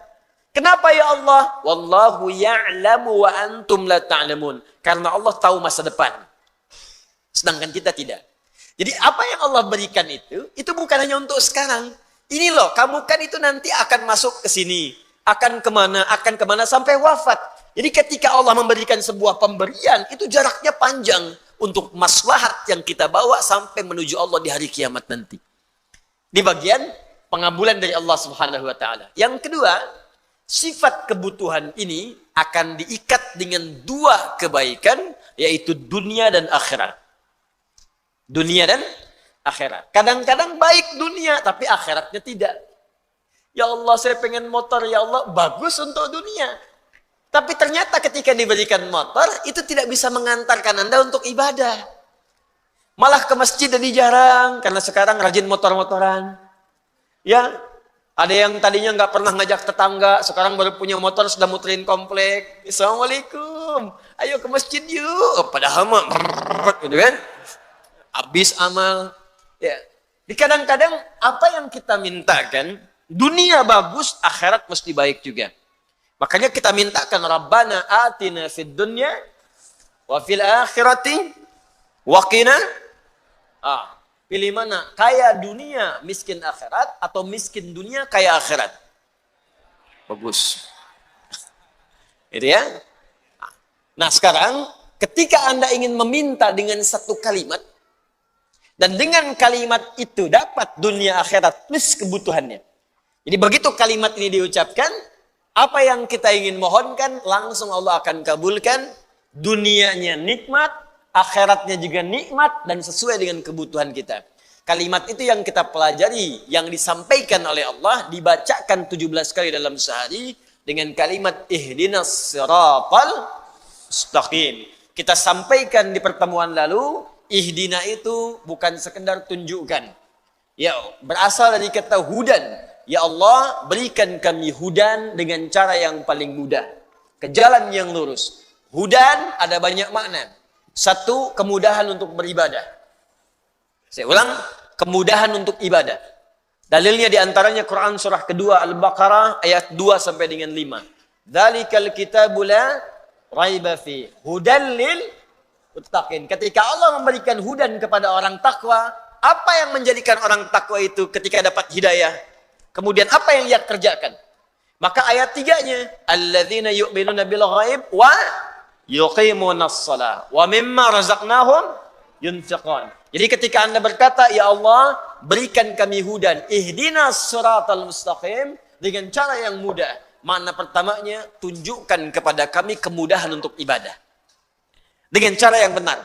Kenapa ya Allah? Wallahu ya'lamu wa antum la ta'lamun. Karena Allah tahu masa depan. Sedangkan kita tidak. Jadi apa yang Allah berikan itu bukan hanya untuk sekarang. Ini loh, kamu kan itu nanti akan masuk ke sini. Akan kemana sampai wafat. Jadi ketika Allah memberikan sebuah pemberian, itu jaraknya panjang untuk maslahat yang kita bawa sampai menuju Allah di hari kiamat nanti. Di bagian pengabulan dari Allah Subhanahu wa taala. Yang kedua, sifat kebutuhan ini akan diikat dengan 2 kebaikan, yaitu dunia dan akhirat. Dunia dan akhirat. Kadang-kadang baik dunia, tapi akhiratnya tidak. Ya Allah, saya pengen motor, ya Allah, bagus untuk dunia. Tapi ternyata ketika diberikan motor, itu tidak bisa mengantarkan Anda untuk ibadah. Malah ke masjid jadi jarang, karena sekarang rajin motor-motoran. Ya, ada yang tadinya nggak pernah ngajak tetangga, sekarang baru punya motor, sudah muterin komplek. Assalamualaikum, ayo ke masjid yuk. Padahal mah, gitu kan? Habis amal. Ya, di kadang-kadang apa yang kita mintakan, dunia bagus, akhirat mesti baik juga. Makanya kita mintakan Rabbana atina fid dunya wa fil akhirati wa qina. Pilih mana? Kaya dunia, miskin akhirat, atau miskin dunia, kaya akhirat? Bagus. Itu ya. Nah sekarang, ketika Anda ingin meminta dengan satu kalimat, dan dengan kalimat itu dapat dunia akhirat plus kebutuhannya. Jadi begitu kalimat ini diucapkan, apa yang kita ingin mohonkan, langsung Allah akan kabulkan. Dunianya nikmat, akhiratnya juga nikmat, dan sesuai dengan kebutuhan kita. Kalimat itu yang kita pelajari, yang disampaikan oleh Allah, dibacakan 17 kali dalam sehari, dengan kalimat ihdinas siratal mustaqim. Kita sampaikan di pertemuan lalu, ihdina itu bukan sekedar tunjukkan. Ya, berasal dari kata hudan. Ya Allah, berikan kami hudan dengan cara yang paling mudah. Ke jalan yang lurus. Hudan ada banyak makna. Satu, kemudahan untuk beribadah. Saya ulang, kemudahan untuk ibadah. Dalilnya diantaranya Quran surah kedua Al-Baqarah ayat 2 sampai dengan 5. Dzalikal kitabu la raiba fi hudan lil muttaqin. Ketika Allah memberikan hudan kepada orang takwa, apa yang menjadikan orang takwa itu ketika dapat hidayah? Kemudian apa yang ia kerjakan? Maka ayat 3-nya, alladzina yu'minuna bil ghaib wa yuqimunas shalah wa mimma razaqnahum yunfiqun. Jadi ketika Anda berkata, ya Allah, berikan kami hudan, ihdinas siratal mustaqim, dengan cara yang mudah. Makna pertamanya, tunjukkan kepada kami kemudahan untuk ibadah. Dengan cara yang benar.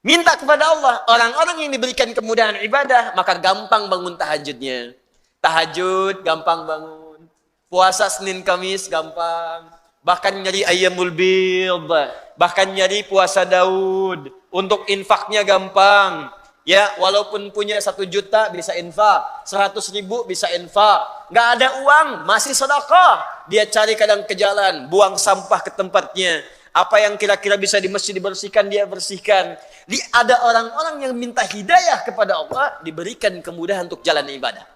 Minta kepada Allah, orang-orang yang diberikan kemudahan ibadah, maka gampang bangun tahajudnya. Tahajud, gampang bangun. Puasa Senin Kamis, gampang. Bahkan nyari ayamul bid, bahkan nyari puasa Daud. Untuk infaknya gampang. Ya, walaupun punya 1 juta bisa infak, 100.000 bisa infak. Nggak ada uang, masih sedekah. Dia cari kadang ke jalan, buang sampah ke tempatnya. Apa yang kira-kira bisa di masjid dibersihkan, dia bersihkan. Ada orang-orang yang minta hidayah kepada Allah, diberikan kemudahan untuk jalan ibadah.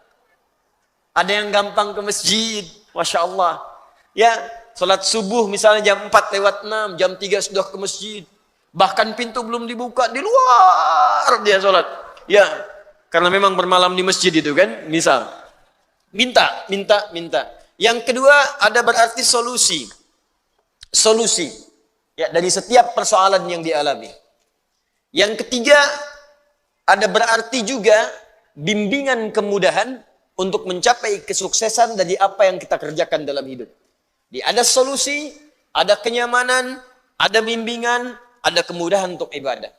Ada yang gampang ke masjid, Masya Allah. Ya, salat subuh misalnya jam 4:06, jam 3 sudah ke masjid. Bahkan pintu belum dibuka, di luar dia sholat. Ya, karena memang bermalam di masjid itu kan, misal. Minta. Yang kedua, ada berarti solusi. Solusi. Ya, dari setiap persoalan yang dialami. Yang ketiga, ada berarti juga bimbingan kemudahan untuk mencapai kesuksesan dari apa yang kita kerjakan dalam hidup. Jadi ada solusi, ada kenyamanan, ada bimbingan, ada kemudahan untuk ibadah.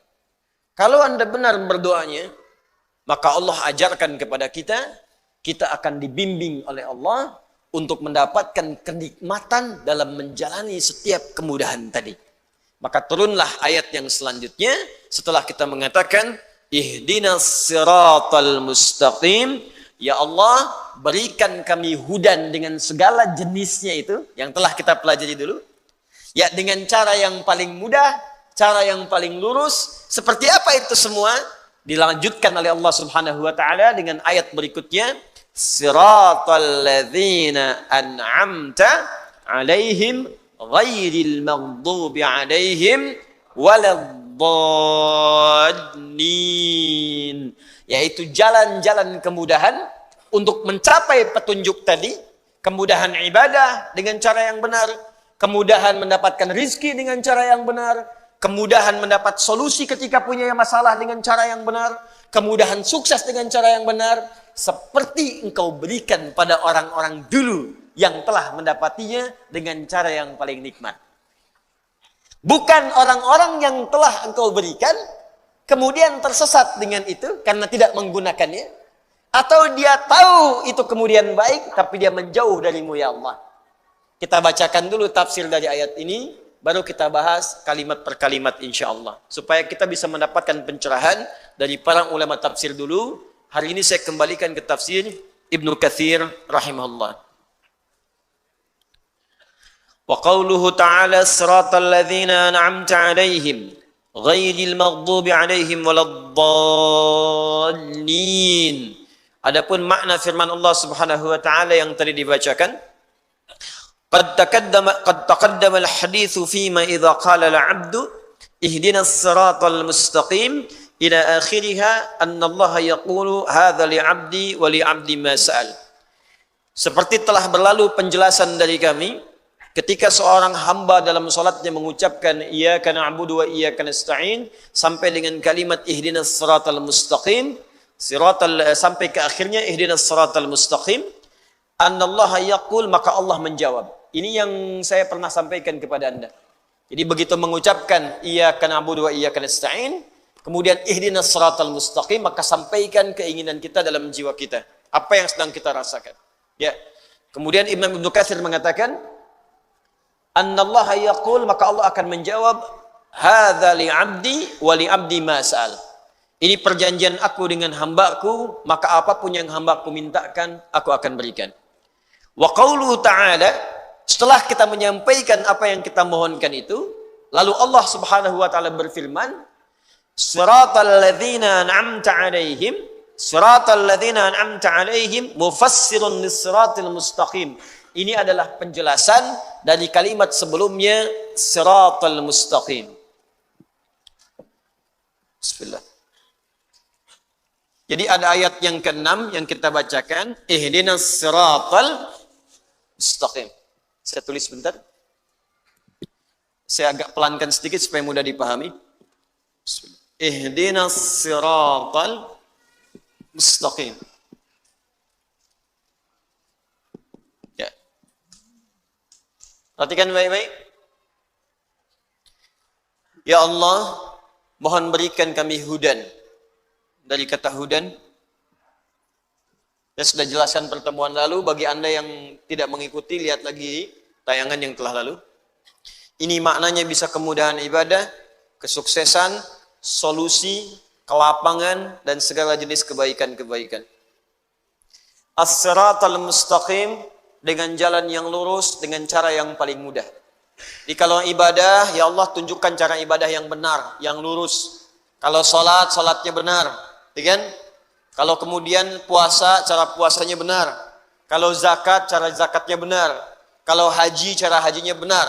Kalau Anda benar berdoanya, maka Allah ajarkan kepada kita, kita akan dibimbing oleh Allah untuk mendapatkan kenikmatan dalam menjalani setiap kemudahan tadi. Maka turunlah ayat yang selanjutnya, setelah kita mengatakan, ihdinas siratal mustaqim, ya Allah, berikan kami hudan dengan segala jenisnya itu, yang telah kita pelajari dulu. Ya, dengan cara yang paling mudah, cara yang paling lurus. Seperti apa itu semua? Dilanjutkan oleh Allah Subhanahu wa taala dengan ayat berikutnya, siratal ladzina an'amta 'alaihim ghairil maghdubi 'alaihim waladdallin. Yaitu jalan-jalan kemudahan untuk mencapai petunjuk tadi, kemudahan ibadah dengan cara yang benar, kemudahan mendapatkan rizki dengan cara yang benar, kemudahan mendapat solusi ketika punya masalah dengan cara yang benar, kemudahan sukses dengan cara yang benar, seperti engkau berikan pada orang-orang dulu yang telah mendapatinya dengan cara yang paling nikmat. Bukan orang-orang yang telah engkau berikan, kemudian tersesat dengan itu karena tidak menggunakannya, atau dia tahu itu kemudian baik, tapi dia menjauh darimu ya Allah. Kita bacakan dulu tafsir dari ayat ini, baru kita bahas kalimat per kalimat insyaAllah. Supaya kita bisa mendapatkan pencerahan dari para ulama tafsir dulu. Hari ini saya kembalikan ke tafsir Ibnu Katsir rahimahullah. Wa qawluhu ta'ala siratal ladzina an'amta 'alaihim ghairil maghdubi 'alaihim waladdallin. Adapun makna firman Allah Subhanahu wa taala yang tadi dibacakan, قد تقدم الحديث فيما إذا قال العبد اهدنا الصراط المستقيم إلى آخرها أن الله يقول هذا لعبدي ولعبدي ما سأل. Seperti telah berlalu penjelasan dari kami ketika seorang hamba dalam salatnya mengucapkan iyyaka na'budu wa iyyaka nasta'in sampai dengan kalimat ihdinas siratal mustaqim, sampai ke akhirnya ihdinas siratal mustaqim, annallaha yaqul, maka Allah menjawab. Ini yang saya pernah sampaikan kepada Anda. Jadi begitu mengucapkan iyyaka na'budu wa iyyaka nasta'in, kemudian ihdinas siratal mustaqim, maka sampaikan keinginan kita dalam jiwa kita. Apa yang sedang kita rasakan. Ya. Kemudian Imam Ibnu Katsir mengatakan, "Annallaha yaqul," maka Allah akan menjawab, "Hadza li 'abdi wa li 'abdi ma sa'al." Ini perjanjian aku dengan hambaku, maka apapun yang hambaku mintakan, aku akan berikan. Wa qauluhu ta'ala, setelah kita menyampaikan apa yang kita mohonkan itu, lalu Allah Subhanahu wa taala berfirman, "Shiratal ladzina an'amta 'alaihim, shiratal ladzina an'amta 'alaihim mufassirun lis-siratil mustaqim." Ini adalah penjelasan dari kalimat sebelumnya, siratal mustaqim. Bismillah. Jadi ada ayat yang ke-6 yang kita bacakan, ihdinas siratal mustaqim. Saya tulis sebentar. Saya agak pelankan sedikit supaya mudah dipahami. Bismillah. Ihdinas siratal mustaqim. Ya. Perhatikan baik-baik. Ya Allah, mohon berikan kami hudan. Dari kata hudan, saya sudah jelaskan pertemuan lalu. Bagi Anda yang tidak mengikuti, lihat lagi tayangan yang telah lalu. Ini maknanya bisa kemudahan ibadah, kesuksesan, solusi, kelapangan, dan segala jenis kebaikan-kebaikan. As-siratal mustaqim, dengan jalan yang lurus, dengan cara yang paling mudah. Jadi kalau ibadah, ya Allah tunjukkan cara ibadah yang benar, yang lurus. Kalau sholat, sholatnya benar. Kan? Kalau kemudian puasa, cara puasanya benar. Kalau zakat, cara zakatnya benar. Kalau haji, cara hajinya benar.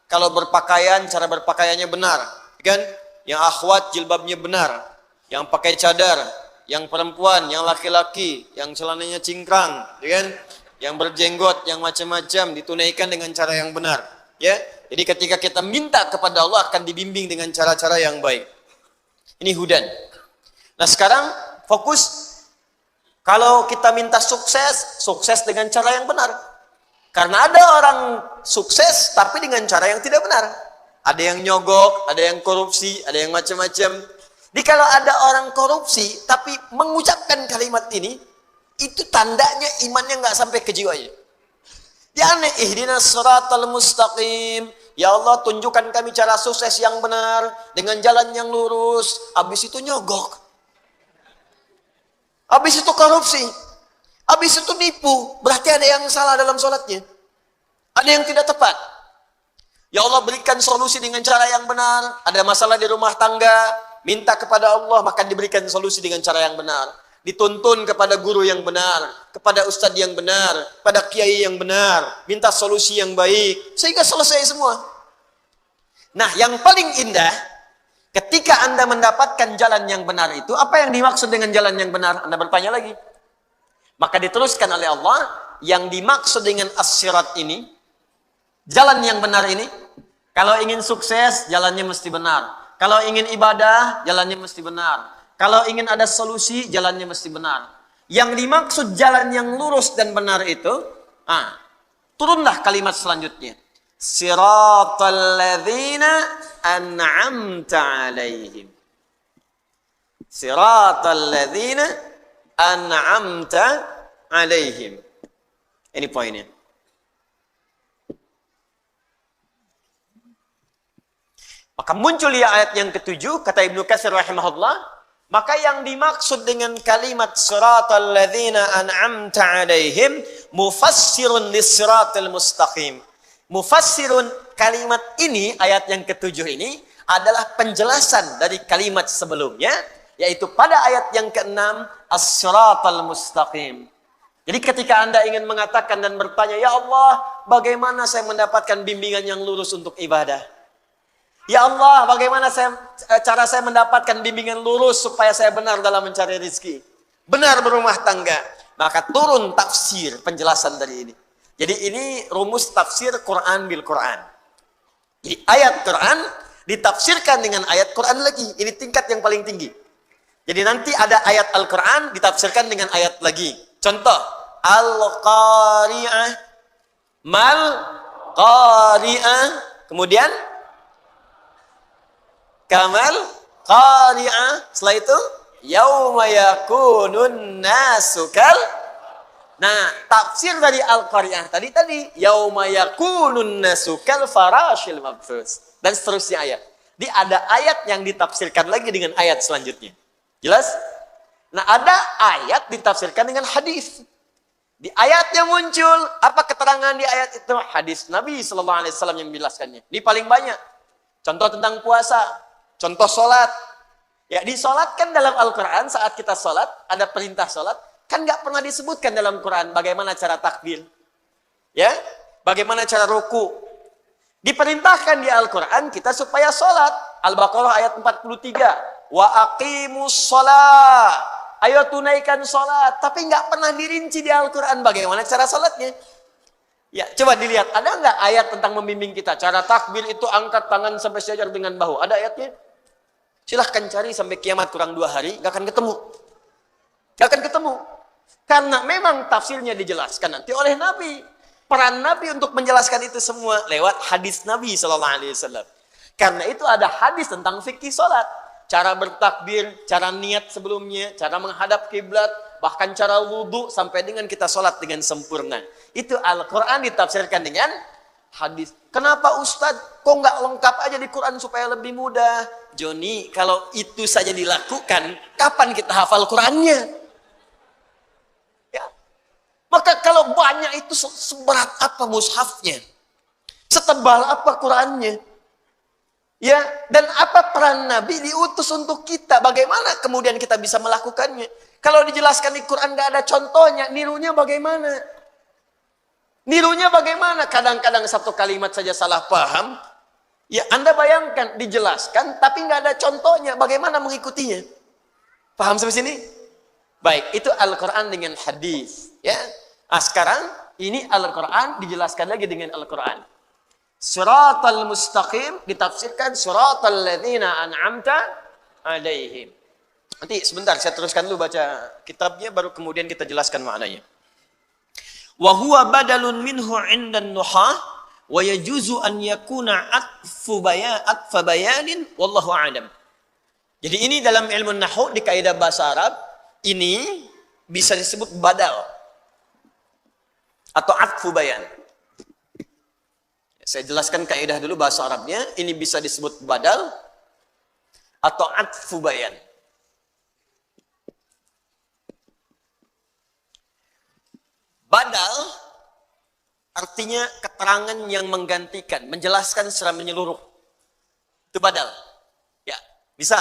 Kalau berpakaian, cara berpakaiannya benar. Kan? Yang akhwat, jilbabnya benar. Yang pakai cadar, yang perempuan, yang laki-laki, yang celananya cingkrang, kan? Yang berjenggot, yang macam-macam ditunaikan dengan cara yang benar. Ya, jadi ketika kita minta kepada Allah akan dibimbing dengan cara-cara yang baik. Ini hudan. Nah sekarang fokus, kalau kita minta sukses, sukses dengan cara yang benar. Karena ada orang sukses tapi dengan cara yang tidak benar. Ada yang nyogok, ada yang korupsi, ada yang macam-macam. Jadi kalau ada orang korupsi tapi mengucapkan kalimat ini, itu tandanya imannya nggak sampai ke jiwanya. Ya aneh, ihdinas siratal mustaqim. Ya Allah tunjukkan kami cara sukses yang benar dengan jalan yang lurus. Habis itu nyogok. Habis itu korupsi. Habis itu nipu. Berarti ada yang salah dalam sholatnya. Ada yang tidak tepat. Ya Allah berikan solusi dengan cara yang benar. Ada masalah di rumah tangga. Minta kepada Allah maka diberikan solusi dengan cara yang benar. Dituntun kepada guru yang benar. Kepada ustadz yang benar. Pada kiai yang benar. Minta solusi yang baik. Sehingga selesai semua. Nah yang paling indah, ketika Anda mendapatkan jalan yang benar itu, apa yang dimaksud dengan jalan yang benar? Anda bertanya lagi. Maka diteruskan oleh Allah, yang dimaksud dengan as-sirat ini, jalan yang benar ini, kalau ingin sukses, jalannya mesti benar. Kalau ingin ibadah, jalannya mesti benar. Kalau ingin ada solusi, jalannya mesti benar. Yang dimaksud jalan yang lurus dan benar itu, turunlah kalimat selanjutnya. Siratal ladzina an'amta 'alaihim. Siratal ladzina an'amta 'alaihim. Ini poinnya. Maka muncul ya ayat yang ketujuh, kata Ibnu Katsir rahimahullah, maka yang dimaksud dengan kalimat siratal ladzina an'amta 'alaihim mufassirun lis-siratal mustaqim. Mufassirun, kalimat ini, ayat yang ketujuh ini adalah penjelasan dari kalimat sebelumnya, yaitu pada ayat yang ke-6 as-siratal mustaqim. Jadi ketika Anda ingin mengatakan dan bertanya, ya Allah, bagaimana saya mendapatkan bimbingan yang lurus untuk ibadah? Ya Allah, bagaimana cara saya mendapatkan bimbingan lurus supaya saya benar dalam mencari rezeki? Benar berumah tangga. Maka turun tafsir penjelasan dari ini. Jadi ini rumus tafsir Quran bil Quran. Jadi ayat Quran ditafsirkan dengan ayat Quran lagi. Ini tingkat yang paling tinggi. Jadi nanti ada ayat Al-Quran ditafsirkan dengan ayat lagi. Contoh, Al-Qari'ah, Mal-Qari'ah, kemudian Kamal Qari'ah. Setelah itu, Yauma yakunun nasu kal Nah, tafsir dari Al-Qari'ah tadi yauma yakunun nasu kal farashil mabthus dan seterusnya ayat. Di ada ayat yang ditafsirkan lagi dengan ayat selanjutnya. Jelas? Nah, ada ayat ditafsirkan dengan hadis. Di ayatnya muncul apa keterangan di ayat itu? Hadis Nabi sallallahu alaihi wasallam yang menjelaskannya. Ini paling banyak. Contoh tentang puasa, contoh salat. Ya, disolatkan dalam Al-Qur'an saat kita salat, ada perintah salat, kan nggak pernah disebutkan dalam Quran bagaimana cara takbir. Ya, bagaimana cara ruku. Diperintahkan di Al-Quran kita supaya sholat. Al-Baqarah ayat 43. Wa aqimus sholat. Ayo tunaikan sholat. Tapi nggak pernah dirinci di Al-Quran bagaimana cara sholatnya. Ya, coba dilihat. Ada nggak ayat tentang membimbing kita? Cara takbir itu angkat tangan sampai sejajar dengan bahu. Ada ayatnya? Silahkan cari sampai kiamat kurang 2 hari. Nggak akan ketemu. Nggak akan ketemu. Karena memang tafsirnya dijelaskan nanti oleh Nabi. Peran Nabi untuk menjelaskan itu semua lewat hadis Nabi SAW. Karena itu ada hadis tentang fikih sholat. Cara bertakbir, cara niat sebelumnya, cara menghadap kiblat, bahkan cara wudhu sampai dengan kita sholat dengan sempurna. Itu Al-Quran ditafsirkan dengan hadis. Kenapa Ustadz? Kok nggak lengkap aja di Quran supaya lebih mudah? Joni, kalau itu saja dilakukan, kapan kita hafal Qurannya? Ya. Maka kalau banyak itu seberat apa mushafnya? Setebal apa Qurannya? Ya, dan apa peran Nabi diutus untuk kita? Bagaimana kemudian kita bisa melakukannya? Kalau dijelaskan di Quran nggak ada contohnya, nirunya bagaimana? Nirunya bagaimana? Kadang-kadang satu kalimat saja salah paham. Ya, Anda bayangkan dijelaskan, tapi nggak ada contohnya. Bagaimana mengikutinya? Paham sampai sini? Baik, itu Al-Quran dengan hadis. Ya, nah, sekarang ini Al-Quran dijelaskan lagi dengan Al-Quran. Suratal mustaqim ditafsirkan suratal ladzina an'amta alaihim. Nanti sebentar saya teruskan dulu baca kitabnya baru kemudian kita jelaskan maknanya. Wa huwa badalun minhu 'indan nuhah wa yajuzu an yakuna atfu bayanin wallahu a'lam. Jadi ini dalam ilmu nahwu di kaidah bahasa Arab ini bisa disebut badal atau atfu bayan. Saya jelaskan kaidah dulu bahasa Arabnya. Ini bisa disebut badal atau atfu bayan. Badal artinya keterangan yang menggantikan, menjelaskan secara menyeluruh. Itu badal. Ya, bisa.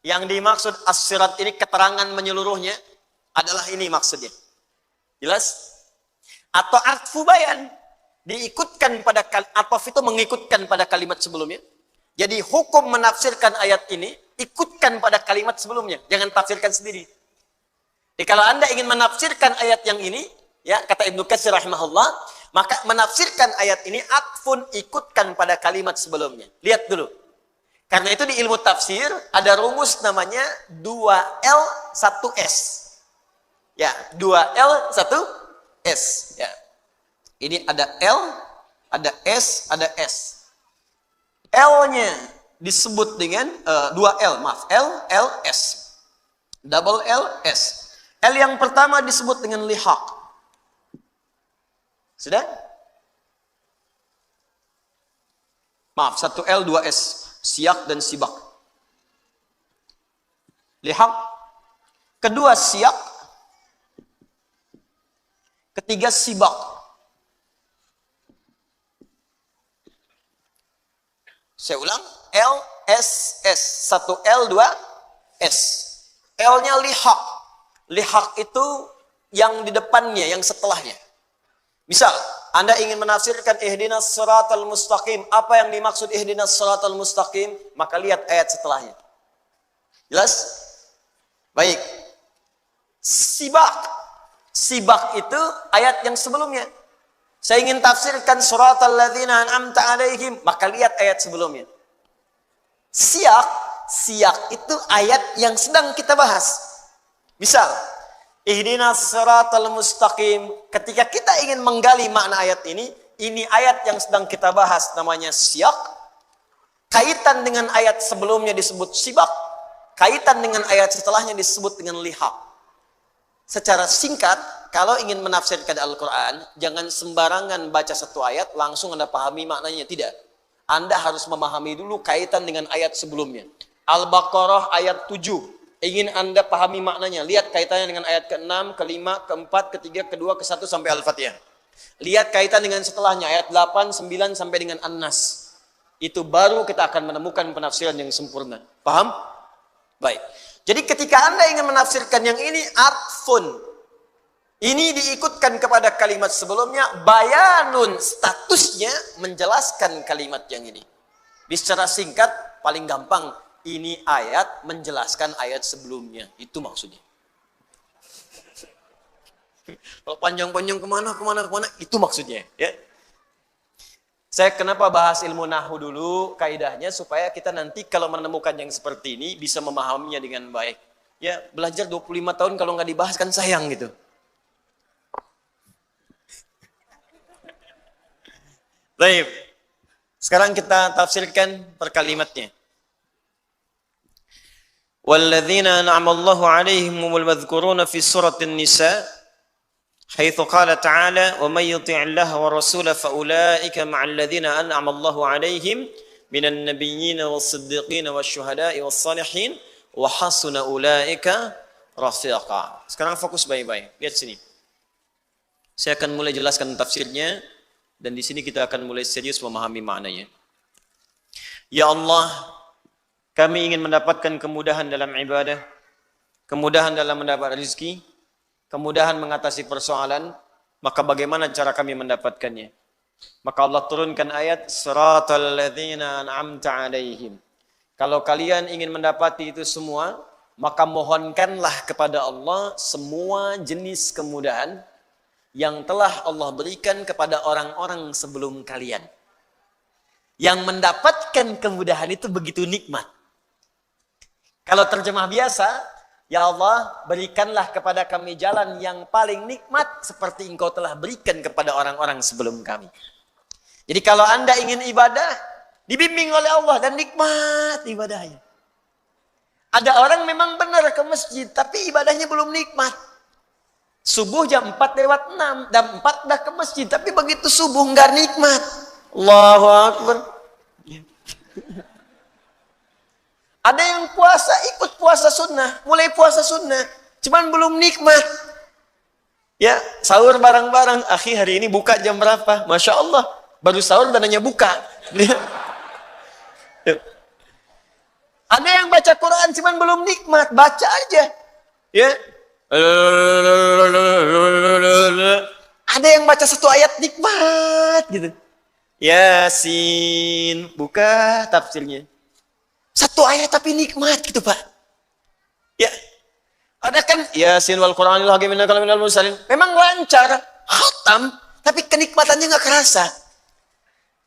Yang dimaksud as-sirat ini keterangan menyeluruhnya adalah ini maksudnya. Jelas? Atau atfu bayan. Diikutkan pada ataf itu mengikutkan pada kalimat sebelumnya. Jadi hukum menafsirkan ayat ini ikutkan pada kalimat sebelumnya, jangan tafsirkan sendiri. Jadi kalau Anda ingin menafsirkan ayat yang ini, ya kata Ibnu Katsir rahimahullah, maka menafsirkan ayat ini atfun ikutkan pada kalimat sebelumnya. Lihat dulu. Karena itu di ilmu tafsir ada rumus namanya 2L 1S. Ya, 2L 1S, ya. Ini ada L, ada S, ada S. L-nya disebut dengan 2L, maaf, L, L, S. Double L, S. L yang pertama disebut dengan lihaq. Sudah? Maaf, 1L, 2S. Siyak dan sibak. Lihaq. Kedua siyak. Ketiga sibak. Saya ulang, L, S, S. 1L, 2S. L-nya lihaq. Lihaq itu yang di depannya, yang setelahnya. Misal, Anda ingin menafsirkan ihdinas siratal mustaqim. Apa yang dimaksud ihdinas siratal mustaqim? Maka lihat ayat setelahnya. Jelas? Baik. Sibak. Sibak itu ayat yang sebelumnya. Saya ingin tafsirkan suratal ladzina an'amta alaihim, maka lihat ayat sebelumnya. Siyak, siyak itu ayat yang sedang kita bahas. Misal, ihdinas siratal mustaqim. Ketika kita ingin menggali makna ayat ini ayat yang sedang kita bahas namanya siyak. Kaitan dengan ayat sebelumnya disebut sibak. Kaitan dengan ayat setelahnya disebut dengan lihaq. Secara singkat, kalau ingin menafsirkan Al-Quran, jangan sembarangan baca satu ayat, langsung Anda pahami maknanya. Tidak. Anda harus memahami dulu kaitan dengan ayat sebelumnya. Al-Baqarah ayat 7. Ingin Anda pahami maknanya. Lihat kaitannya dengan ayat ke-6, ke-5, ke-4, ke-3, ke-2, ke-1 sampai Al-Fatihah. Lihat kaitan dengan setelahnya. Ayat 8, 9 sampai dengan An-Nas. Itu baru kita akan menemukan penafsiran yang sempurna. Paham? Baik. Jadi ketika Anda ingin menafsirkan yang ini, atfun. Ini diikutkan kepada kalimat sebelumnya, bayanun, statusnya menjelaskan kalimat yang ini. Secara singkat, paling gampang, ini ayat menjelaskan ayat sebelumnya. Itu maksudnya. Kalau panjang-panjang kemana, itu maksudnya. Ya. Saya kenapa bahas ilmu nahu dulu, kaidahnya, supaya kita nanti kalau menemukan yang seperti ini, bisa memahaminya dengan baik. Ya, belajar 25 tahun kalau nggak dibahas kan sayang gitu. Baik. Sekarang kita tafsirkan per kalimatnya. Walladzina an'ama Allahu 'alaihim humul madhkuruna fi suratin Nisa, haitsu qala ta'ala, "Wa may yuti'illaha wa rasulahu fa ulaika ma'al ladzina an'ama Allahu 'alaihim minan nabiyyin was-siddiqin wasyuhada'i was-salihin wa hasuna ulaika rafiqa." Sekarang fokus baik-baik. Lihat sini. Saya akan mulai jelaskan tafsirnya. Dan di sini kita akan mulai serius memahami maknanya. Ya Allah, kami ingin mendapatkan kemudahan dalam ibadah, kemudahan dalam mendapat rezeki, kemudahan mengatasi persoalan, maka bagaimana cara kami mendapatkannya? Maka Allah turunkan ayat, Siratal ladzina an'amta 'alaihim. Kalau kalian ingin mendapati itu semua, maka mohonkanlah kepada Allah semua jenis kemudahan yang telah Allah berikan kepada orang-orang sebelum kalian. Yang mendapatkan kemudahan itu begitu nikmat. Kalau terjemah biasa, ya Allah, berikanlah kepada kami jalan yang paling nikmat seperti Engkau telah berikan kepada orang-orang sebelum kami. Jadi kalau Anda ingin ibadah, dibimbing oleh Allah dan nikmat ibadahnya. Ada orang memang benar ke masjid, tapi ibadahnya belum nikmat. Subuh jam 4:06, jam 4 dah ke masjid, tapi begitu subuh enggak nikmat. Allahu Akbar. Ada yang puasa, ikut puasa sunnah, mulai puasa sunnah, cuman belum nikmat. Ya, sahur bareng-bareng, akhi hari ini buka jam berapa? Masya Allah, baru sahur dan hanya buka. Ada yang baca Quran, cuman belum nikmat, baca aja. Ya, ada yang baca satu ayat nikmat gitu. Yasin, buka tafsirnya. Satu ayat tapi nikmat gitu, Pak. Ya. Ada kan Yasin wal Qur'anil hakim innaka laminal mursalin. Memang lancar, khatam, tapi kenikmatannya enggak kerasa.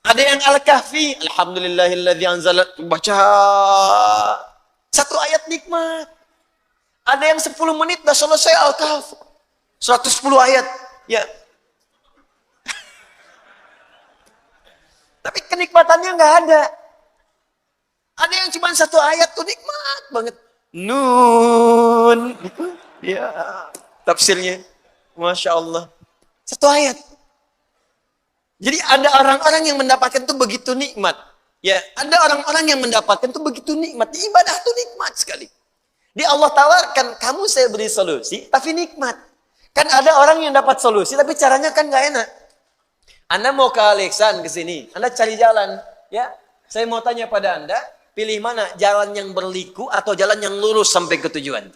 Ada yang Al-Kahfi, alhamdulillahilladzi anzala, baca satu ayat nikmat. Ada yang 10 menit dah selesai Al-Kahf. 110 ayat. Ya. Tapi kenikmatannya nggak ada. Ada yang cuma satu ayat tuh nikmat banget. Nun. Ya. Tafsirnya. Masya Allah. Satu ayat. Jadi ada orang-orang yang mendapatkan itu begitu nikmat. Ya. Ada orang-orang yang mendapatkan itu begitu nikmat. Ibadah itu nikmat sekali. Di Allah tawarkan, kamu saya beri solusi, tapi nikmat. Kan ada orang yang dapat solusi, tapi caranya kan nggak enak. Anda mau ke Alexan ke sini, Anda cari jalan, ya. Saya mau tanya pada Anda, pilih mana, jalan yang berliku atau jalan yang lurus sampai ke tujuan?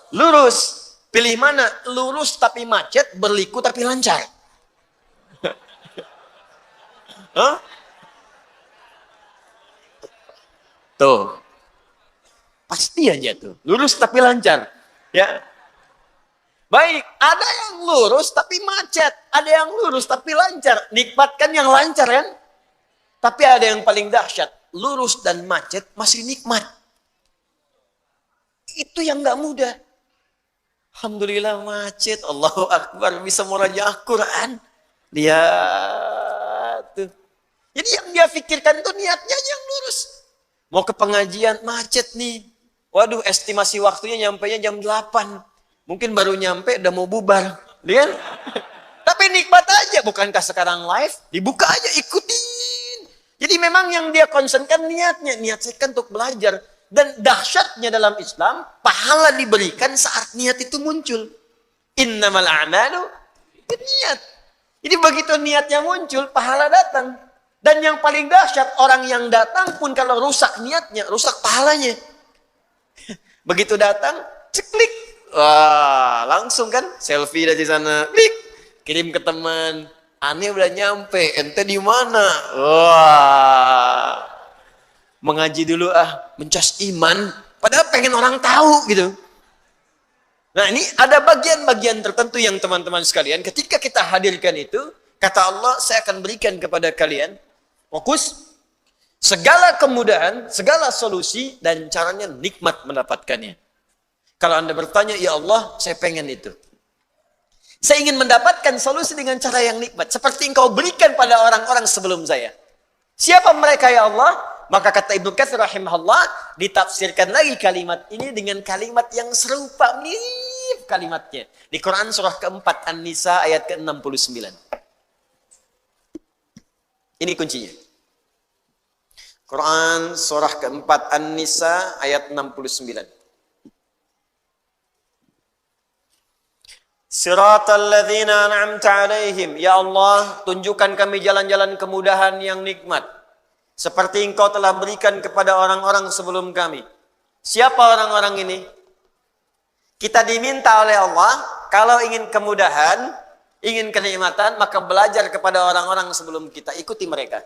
Lurus. Pilih mana, lurus tapi macet, berliku tapi lancar. Hah? Tuh. Pasti aja tuh. Lurus tapi lancar. Ya. Baik, ada yang lurus tapi macet. Ada yang lurus tapi lancar. Nikmatkan yang lancar kan? Tapi ada yang paling dahsyat. Lurus dan macet masih nikmat. Itu yang gak mudah. Alhamdulillah macet. Allahu Akbar. Bisa murajaah Quran. Lihat tuh. Jadi yang dia pikirkan tuh niatnya yang lurus. Mau ke pengajian macet nih. Waduh, estimasi waktunya nyampainya jam 8. Mungkin baru nyampe udah mau bubar. Lihat. Tapi nikmat aja, bukankah sekarang live? Dibuka aja, ikutin. Jadi memang yang dia konsenkan niatnya. Niat saya kan untuk belajar. Dan dahsyatnya dalam Islam, pahala diberikan saat niat itu muncul. Innamal a'malu niat. Jadi begitu niatnya muncul, pahala datang. Dan yang paling dahsyat, orang yang datang pun kalau rusak niatnya, rusak pahalanya. Begitu datang, ceklik. Wah, langsung kan selfie dari sana, klik, kirim ke teman. Aneh udah nyampe, ente di mana? Wah, mengaji dulu mencas iman. Padahal pengen orang tahu gitu. Nah ini ada bagian-bagian tertentu yang teman-teman sekalian, ketika kita hadirkan itu, kata Allah, saya akan berikan kepada kalian, fokus, segala kemudahan, segala solusi, dan caranya nikmat mendapatkannya. Kalau Anda bertanya, ya Allah, saya pengen itu. Saya ingin mendapatkan solusi dengan cara yang nikmat, seperti engkau berikan pada orang-orang sebelum saya. Siapa mereka ya Allah? Maka kata Ibnu Katsir rahimahullah, ditafsirkan lagi kalimat ini dengan kalimat yang serupa, mirip kalimatnya. Di Quran surah keempat An-Nisa ayat ke-69. Ini kuncinya. Quran surah keempat An-Nisa ayat 69. Siratal ladzina an'amta alaihim. Ya Allah, tunjukkan kami jalan-jalan kemudahan yang nikmat. Seperti engkau telah berikan kepada orang-orang sebelum kami. Siapa orang-orang ini? Kita diminta oleh Allah, kalau ingin kemudahan, ingin kenikmatan, maka belajar kepada orang-orang sebelum kita. Ikuti mereka.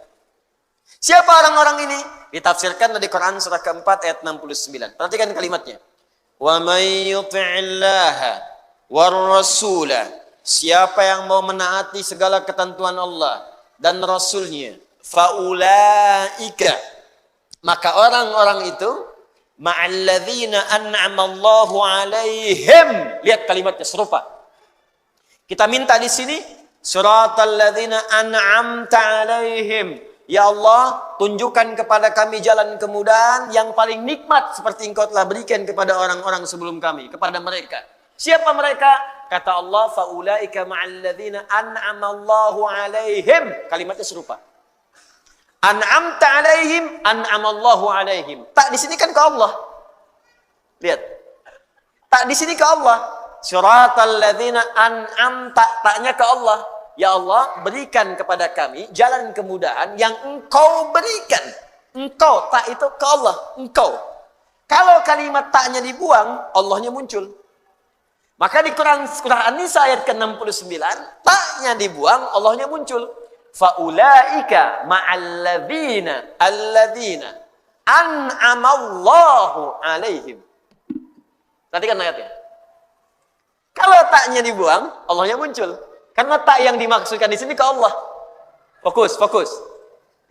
Siapa orang-orang ini? Ditafsirkan dari Quran surah keempat ayat 69. Perhatikan kalimatnya. Wa may yuti'illaha war rasulah. Siapa yang mau menaati segala ketentuan Allah dan Rasulnya, faulaika, maka orang-orang itu ma'alladzina an'amallahu alaihim. Lihat kalimatnya serupa. Kita minta di sini siratal ladzina an'amta alaihim. Ya Allah, tunjukkan kepada kami jalan kemudahan yang paling nikmat seperti engkau telah berikan kepada orang-orang sebelum kami, kepada mereka. Siapa mereka? Kata Allah, faulaika ma'alladzina an'amallahu alaihim. Kalimatnya serupa. An'amta alaihim, an'amallahu alaihim. Tak di sini kan ke Allah. Lihat. Tak di sini ke Allah. Siratal ladzina an'amta, taknya ke Allah. Ya Allah, berikan kepada kami jalan kemudahan yang engkau berikan. Engkau, tak itu ke Allah. Engkau. Kalau kalimat taknya dibuang, Allahnya muncul. Maka di Quran An-Nisa ayat ke-69, taknya dibuang, Allahnya muncul. Faulaika ma'alladzina alladzina an'amallahu alaihim. Perhatikan ayatnya. Kalau taknya dibuang, Allahnya muncul. Karena tak yang dimaksudkan di sini ke Allah. Fokus, fokus.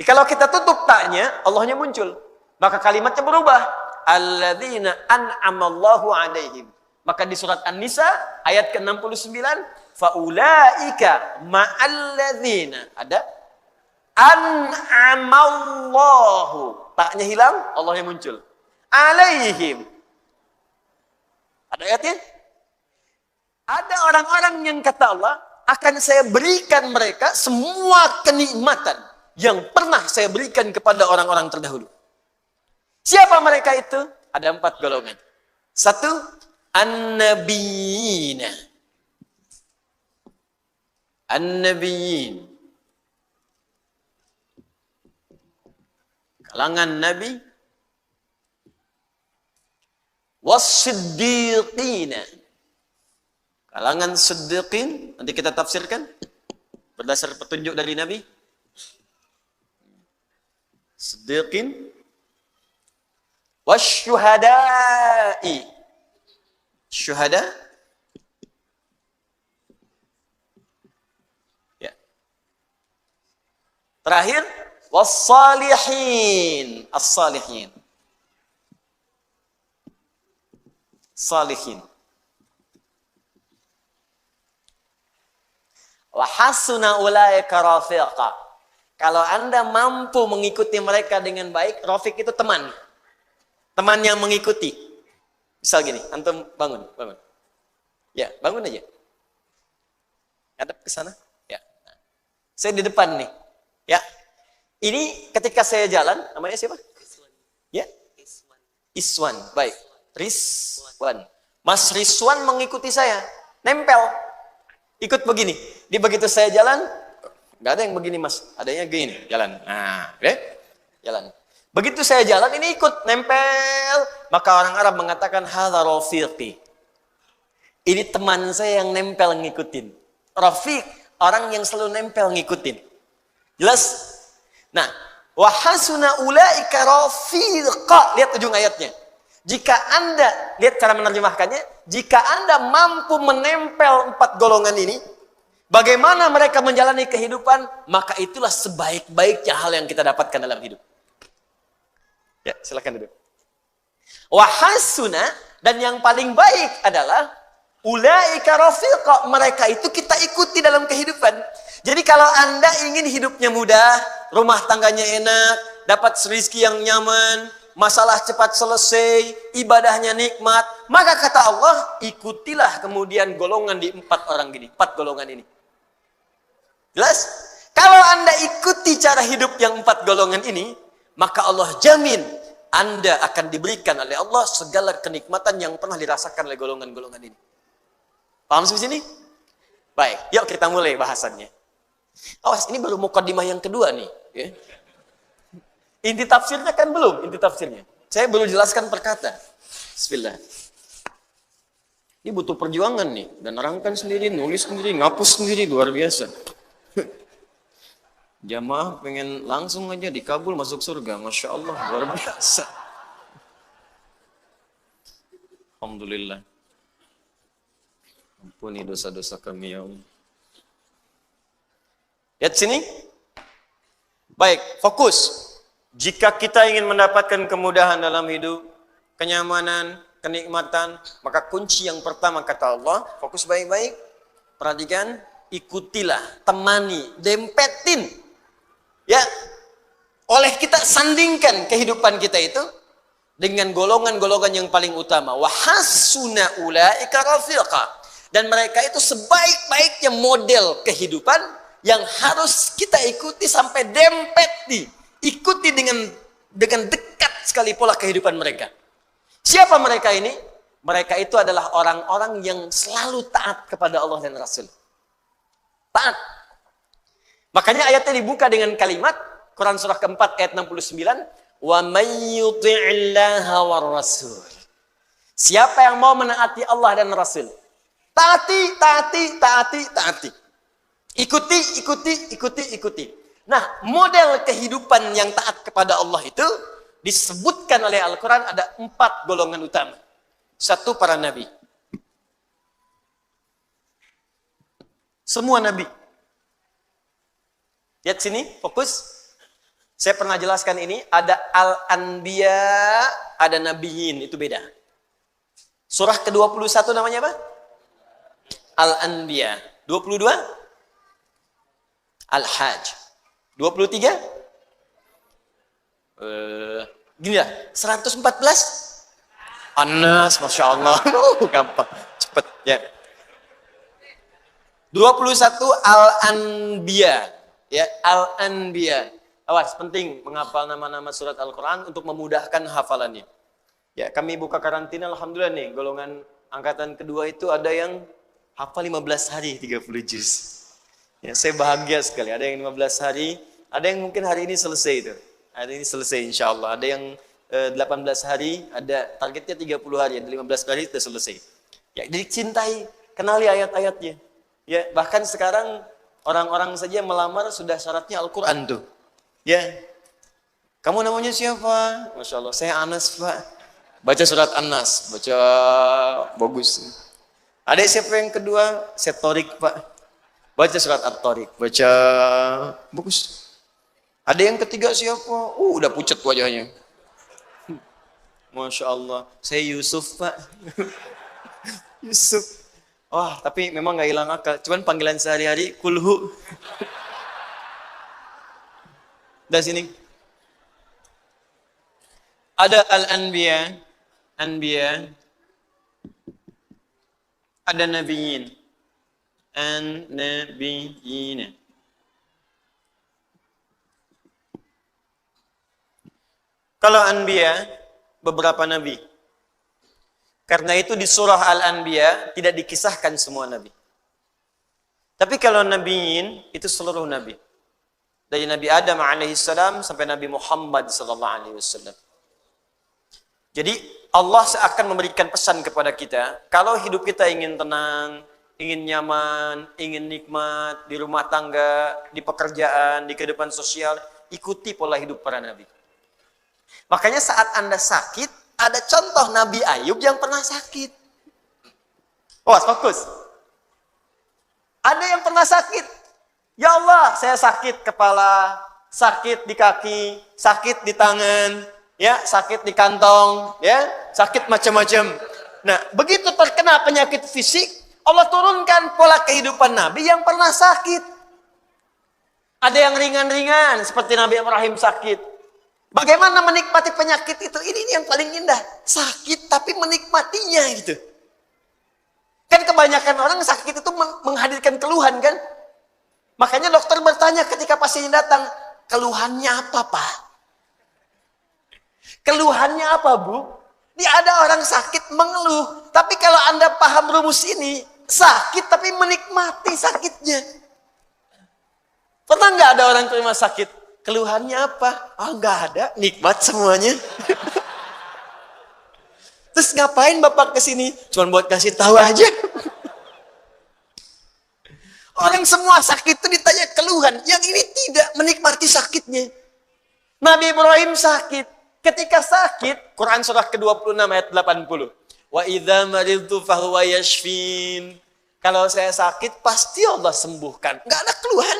Jadi kalau kita tutup taknya, Allahnya muncul. Maka kalimatnya berubah. Alladzina an'amallahu alaihim. Maka di surat An-Nisa ayat ke-69, faulaika ma'alladzina, ada an'amallahu, taknya hilang, Allahnya muncul. Alaihim. Ada ayatnya? Ada orang-orang yang kata Allah, akan saya berikan mereka semua kenikmatan yang pernah saya berikan kepada orang-orang terdahulu. Siapa mereka itu? Ada 4 golongan. 1, an-nabiyina. An-nabiyin. Kalangan Nabi. Was-siddiqina. Kalangan siddiqin. Nanti kita tafsirkan. Berdasar petunjuk dari Nabi. Siddiqin. Was-syuhada'i. Syuhada. Ya. Terakhir, was-salihin. As-salihin. Salihin. Wa hasuna ulaika rafiqa. Kalau Anda mampu mengikuti mereka dengan baik, rafiq itu teman. Teman yang mengikuti. Misal gini, antum bangun. Ya, bangun aja. Hadap ke sana. Ya. Saya di depan nih. Ya. Ini ketika saya jalan, namanya siapa? Ya. Iswan. Baik. Rizwan. Mas Rizwan mengikuti saya. Nempel. Ikut begini. Di begitu saya jalan, nggak ada yang begini mas. Adanya gini. Jalan. Nah, oke? Jalan. Begitu saya jalan, ini ikut. Nempel. Maka orang Arab mengatakan, hadha rafiqi. Ini teman saya yang nempel ngikutin. Rafiq, orang yang selalu nempel ngikutin. Jelas? Nah, wa hasuna ulaika rafiqa. Lihat ujung ayatnya. Jika Anda, lihat cara menerjemahkannya, jika Anda mampu menempel 4 golongan ini, bagaimana mereka menjalani kehidupan, maka itulah sebaik-baiknya hal yang kita dapatkan dalam hidup. Ya, silakan duduk. Wa hasuna, dan yang paling baik adalah ulaika rafiqa, mereka itu kita ikuti dalam kehidupan. Jadi kalau Anda ingin hidupnya mudah, rumah tangganya enak, dapat rezeki yang nyaman, masalah cepat selesai, ibadahnya nikmat, maka kata Allah, ikutilah kemudian golongan di 4 orang gini, 4 golongan ini. Jelas? Kalau Anda ikuti cara hidup yang 4 golongan ini, maka Allah jamin Anda akan diberikan oleh Allah segala kenikmatan yang pernah dirasakan oleh golongan-golongan ini. Paham sampai sini? Baik, yuk kita mulai bahasannya. Awas, ini baru mukadimah yang kedua nih. Ya. Inti tafsirnya kan belum, inti tafsirnya. Saya baru jelaskan per kata. Bismillah. Ini butuh perjuangan nih. Dan nerangkan sendiri, nulis sendiri, ngapus sendiri, luar biasa. Jamaah pengen langsung aja dikabul masuk surga. Masya Allah, luar biasa. Alhamdulillah. Ampuni dosa-dosa kami ya Allah. Lihat sini. Baik, fokus. Jika kita ingin mendapatkan kemudahan dalam hidup, kenyamanan, kenikmatan, maka kunci yang pertama kata Allah, fokus baik-baik, perhatikan, ikutilah, temani, dempetin. Ya, oleh kita sandingkan kehidupan kita itu dengan golongan-golongan yang paling utama. Wa hasuna ulaika rafiqa. Dan mereka itu sebaik-baiknya model kehidupan yang harus kita ikuti sampai dempet nih. Ikuti dengan dekat sekali pola kehidupan mereka. Siapa mereka ini? Mereka itu adalah orang-orang yang selalu taat kepada Allah dan Rasul. Taat. Makanya ayatnya dibuka dengan kalimat Quran surah keempat ayat 69, wa may yuti'illaha war rasul. Siapa yang mau menaati Allah dan Rasul? Taati, taati, taati, taati. Ikuti. Nah, model kehidupan yang taat kepada Allah itu disebutkan oleh Al-Quran ada 4 golongan utama. 1, para nabi. Semua nabi. Lihat sini, fokus. Saya pernah jelaskan ini, ada al-anbiya, ada nabiyin, itu beda. Surah ke-21 namanya apa? Al-anbiya. 22? Al-hajj. 23? Gini lah, 114? Anas, Masya Allah. Gampang, cepet ya. 21 Al-Anbiya. Ya, Al-Anbiya. Awas, penting menghafal nama-nama surat Al-Quran untuk memudahkan hafalannya. Ya, kami buka karantina, Alhamdulillah nih, golongan angkatan kedua itu ada yang hafal 15 hari 30 juz. Ya, saya bahagia sekali. Ada yang 15 hari, ada yang mungkin hari ini selesai itu. Hari ini selesai insya Allah. Ada yang 18 hari, ada targetnya 30 hari, ada 15 hari sudah selesai. Ya, jadi cintai, kenali ayat-ayatnya. Ya, bahkan sekarang orang-orang saja melamar sudah syaratnya Al-Quran tuh. Ya, kamu namanya siapa? Masya Allah, saya Anas Pak. Baca surat An-Nas, baca bagus. Ada siapa yang kedua? Saya Torik Pak. Baca surat At-Torik, baca bagus. Ada yang ketiga siapa? Udah pucat wajahnya. Masya Allah, saya Yusuf Pak. Yusuf. Wah, tapi memang gak hilang akal. Cuman panggilan sehari-hari, kulhu. Dari sini. Ada al-anbiya, anbiya. Ada nabiyyin. An-nabiyyin. Kalau anbiya, beberapa nabi. Karena itu di surah Al-Anbiya tidak dikisahkan semua nabi. Tapi kalau nabiyyin itu seluruh nabi. Dari Nabi Adam alaihissalam sampai Nabi Muhammad sallallahu alaihi wasallam. Jadi Allah seakan memberikan pesan kepada kita, kalau hidup kita ingin tenang, ingin nyaman, ingin nikmat di rumah tangga, di pekerjaan, di kehidupan sosial, ikuti pola hidup para nabi. Makanya saat Anda sakit, ada contoh Nabi Ayub yang pernah sakit. Oh, fokus. Ada yang pernah sakit. Ya Allah, saya sakit kepala, sakit di kaki, sakit di tangan, ya, sakit di kantong, ya, sakit macam-macam. Nah, begitu terkena penyakit fisik, Allah turunkan pola kehidupan Nabi yang pernah sakit. Ada yang ringan-ringan, seperti Nabi Ibrahim sakit. Bagaimana menikmati penyakit itu? Ini yang paling indah. Sakit tapi menikmatinya gitu. Kan kebanyakan orang sakit itu menghadirkan keluhan kan? Makanya dokter bertanya ketika pasiennya datang, keluhannya apa, Pak? Keluhannya apa, Bu? Dia ada orang sakit mengeluh. Tapi kalau Anda paham rumus ini, sakit tapi menikmati sakitnya. Pernah nggak ada orang ke rumah sakit? Keluhannya apa? Ah, nggak ada, nikmat semuanya. Terus ngapain Bapak kesini? Cuma buat kasih tahu aja. Orang semua sakit itu ditanya keluhan. Yang ini tidak menikmati sakitnya. Nabi Ibrahim sakit. Ketika sakit, Quran surah ke-26 ayat 80. Wa idza maridtu fahuwa yashfin. Kalau saya sakit, pasti Allah sembuhkan. Enggak ada keluhan.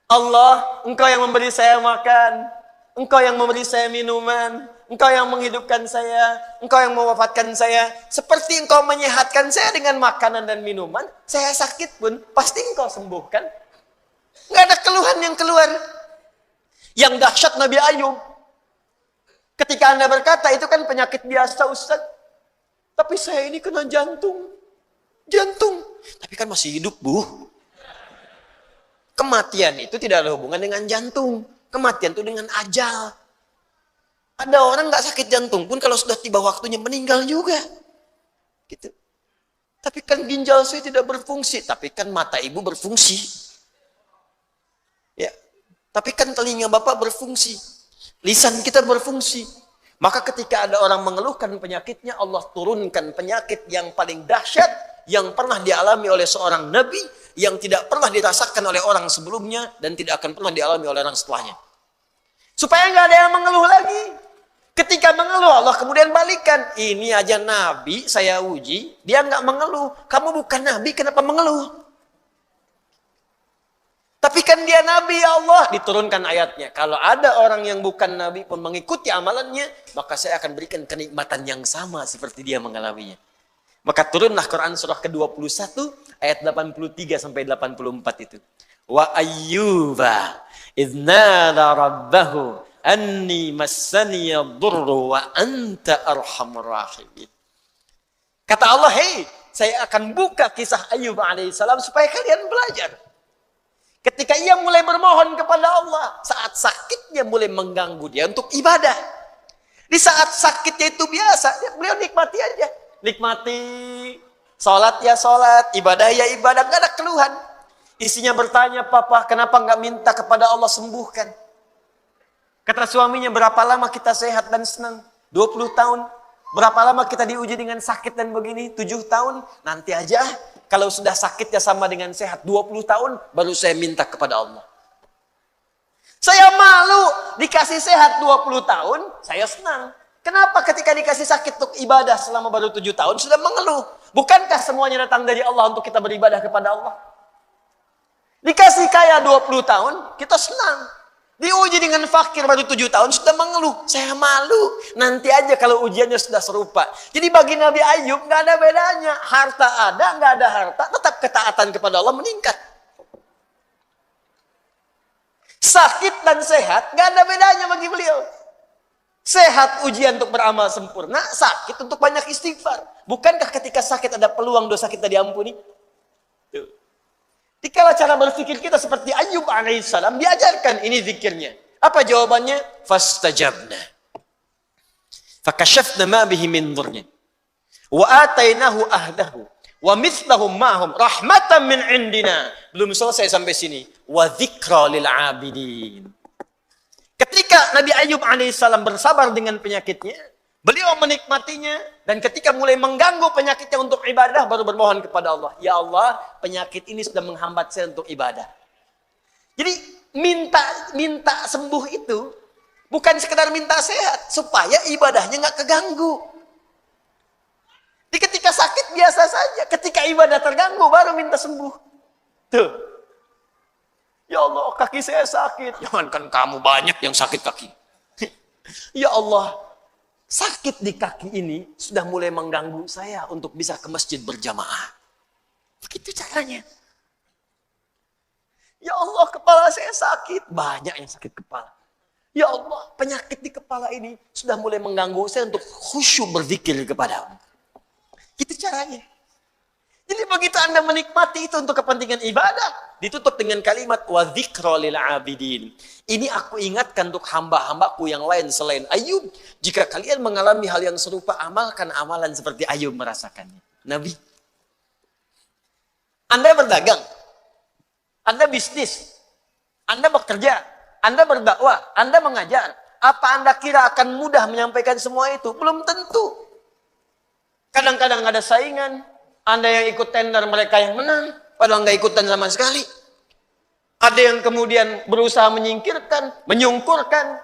Allah, Engkau yang memberi saya makan. Engkau yang memberi saya minuman, Engkau yang menghidupkan saya, Engkau yang mewafatkan saya. Seperti Engkau menyehatkan saya dengan makanan dan minuman, saya sakit pun pasti Engkau sembuhkan. Nggak ada keluhan yang keluar. Yang dahsyat Nabi Ayub. Ketika Anda berkata, itu kan penyakit biasa Ustaz. Tapi saya ini kena jantung. Jantung. Tapi kan masih hidup, Bu. Kematian itu tidak ada hubungan dengan jantung. Kematian itu dengan ajal. Ada orang nggak sakit jantung pun kalau sudah tiba waktunya meninggal juga. Gitu. Tapi kan ginjal saya tidak berfungsi. Tapi kan mata ibu berfungsi. Ya. Tapi kan telinga bapak berfungsi. Lisan kita berfungsi. Maka ketika ada orang mengeluhkan penyakitnya, Allah turunkan penyakit yang paling dahsyat yang pernah dialami oleh seorang nabi, yang tidak pernah dirasakan oleh orang sebelumnya dan tidak akan pernah dialami oleh orang setelahnya. Supaya nggak ada yang mengeluh lagi. Ketika mengeluh, Allah kemudian balikan. Ini aja nabi saya uji, dia nggak mengeluh. Kamu bukan nabi, kenapa mengeluh? Tapi kan dia nabi, ya Allah. Diturunkan ayatnya. Kalau ada orang yang bukan nabi pun mengikuti amalannya, maka saya akan berikan kenikmatan yang sama seperti dia mengalaminya. Maka turunlah Quran surah ke-21 ayat 83 sampai 84 itu. Wa ayyuba idznada rabbahu anni massani yadurru wa anta arhamur rahimin. Kata Allah, "Hei, saya akan buka kisah Ayyub alaihissalam supaya kalian belajar." Ketika ia mulai bermohon kepada Allah, saat sakitnya mulai mengganggu dia untuk ibadah. Di saat sakitnya itu biasa, beliau nikmati aja. Nikmati, sholat ya sholat, ibadah ya ibadah, gak ada keluhan. Istrinya bertanya, "Papa, kenapa gak minta kepada Allah sembuhkan?" Kata suaminya, "Berapa lama kita sehat dan senang? 20 tahun. Berapa lama kita diuji dengan sakit dan begini? 7 tahun. Nanti aja, kalau sudah sakitnya sama dengan sehat 20 tahun, baru saya minta kepada Allah." Saya malu dikasih sehat 20 tahun, saya senang. Kenapa ketika dikasih sakit untuk ibadah selama baru 7 tahun sudah mengeluh? Bukankah semuanya datang dari Allah untuk kita beribadah kepada Allah? Dikasih kaya 20 tahun, kita senang. Diuji dengan fakir baru 7 tahun sudah mengeluh. Saya malu. Nanti aja kalau ujiannya sudah serupa. Jadi bagi Nabi Ayub nggak ada bedanya. Harta ada, nggak ada harta, tetap ketaatan kepada Allah meningkat. Sakit dan sehat nggak ada bedanya bagi beliau. Sehat ujian untuk beramal sempurna, sakit untuk banyak istighfar. Bukankah ketika sakit ada peluang dosa kita diampuni? Tuh. Dikala cara berpikir kita seperti Ayyub alaihissalam, diajarkan ini zikirnya. Apa jawabannya? Fastajabna. Fakashafna ma bihi min dhurrin. Wa atainahu ahlahu. Wa mithlahum ma'hum rahmatan min indina. Belum selesai sampai sini. Wa dzikra lil 'abidin. Ketika Nabi Ayyub alaihissalam bersabar dengan penyakitnya, beliau menikmatinya, dan ketika mulai mengganggu penyakitnya untuk ibadah, baru bermohon kepada Allah, ya Allah, penyakit ini sudah menghambat saya untuk ibadah. Jadi minta sembuh itu bukan sekedar minta sehat, supaya ibadahnya nggak keganggu. Jadi ketika sakit biasa saja, ketika ibadah terganggu baru minta sembuh. Tuh. Ya Allah, kaki saya sakit. Jangankan kamu, banyak yang sakit kaki. Ya Allah, sakit di kaki ini sudah mulai mengganggu saya untuk bisa ke masjid berjamaah. Begitu caranya. Ya Allah, kepala saya sakit. Banyak yang sakit kepala. Ya Allah, penyakit di kepala ini sudah mulai mengganggu saya untuk khusyuk berzikir kepadamu. Itu caranya. Jadi begitu Anda menikmati itu untuk kepentingan ibadah, ditutup dengan kalimat wa dzikra lil 'abidin. Ini aku ingatkan untuk hamba-hambaku yang lain selain Ayub. Jika kalian mengalami hal yang serupa, amalkan amalan seperti Ayub merasakannya. Nabi. Anda berdagang. Anda bisnis. Anda bekerja. Anda berdakwah. Anda mengajar. Apa Anda kira akan mudah menyampaikan semua itu? Belum tentu. Kadang-kadang ada saingan. Anda yang ikut tender, mereka yang menang. Padahal nggak ikutan sama sekali. Ada yang kemudian berusaha menyingkirkan, menyungkurkan.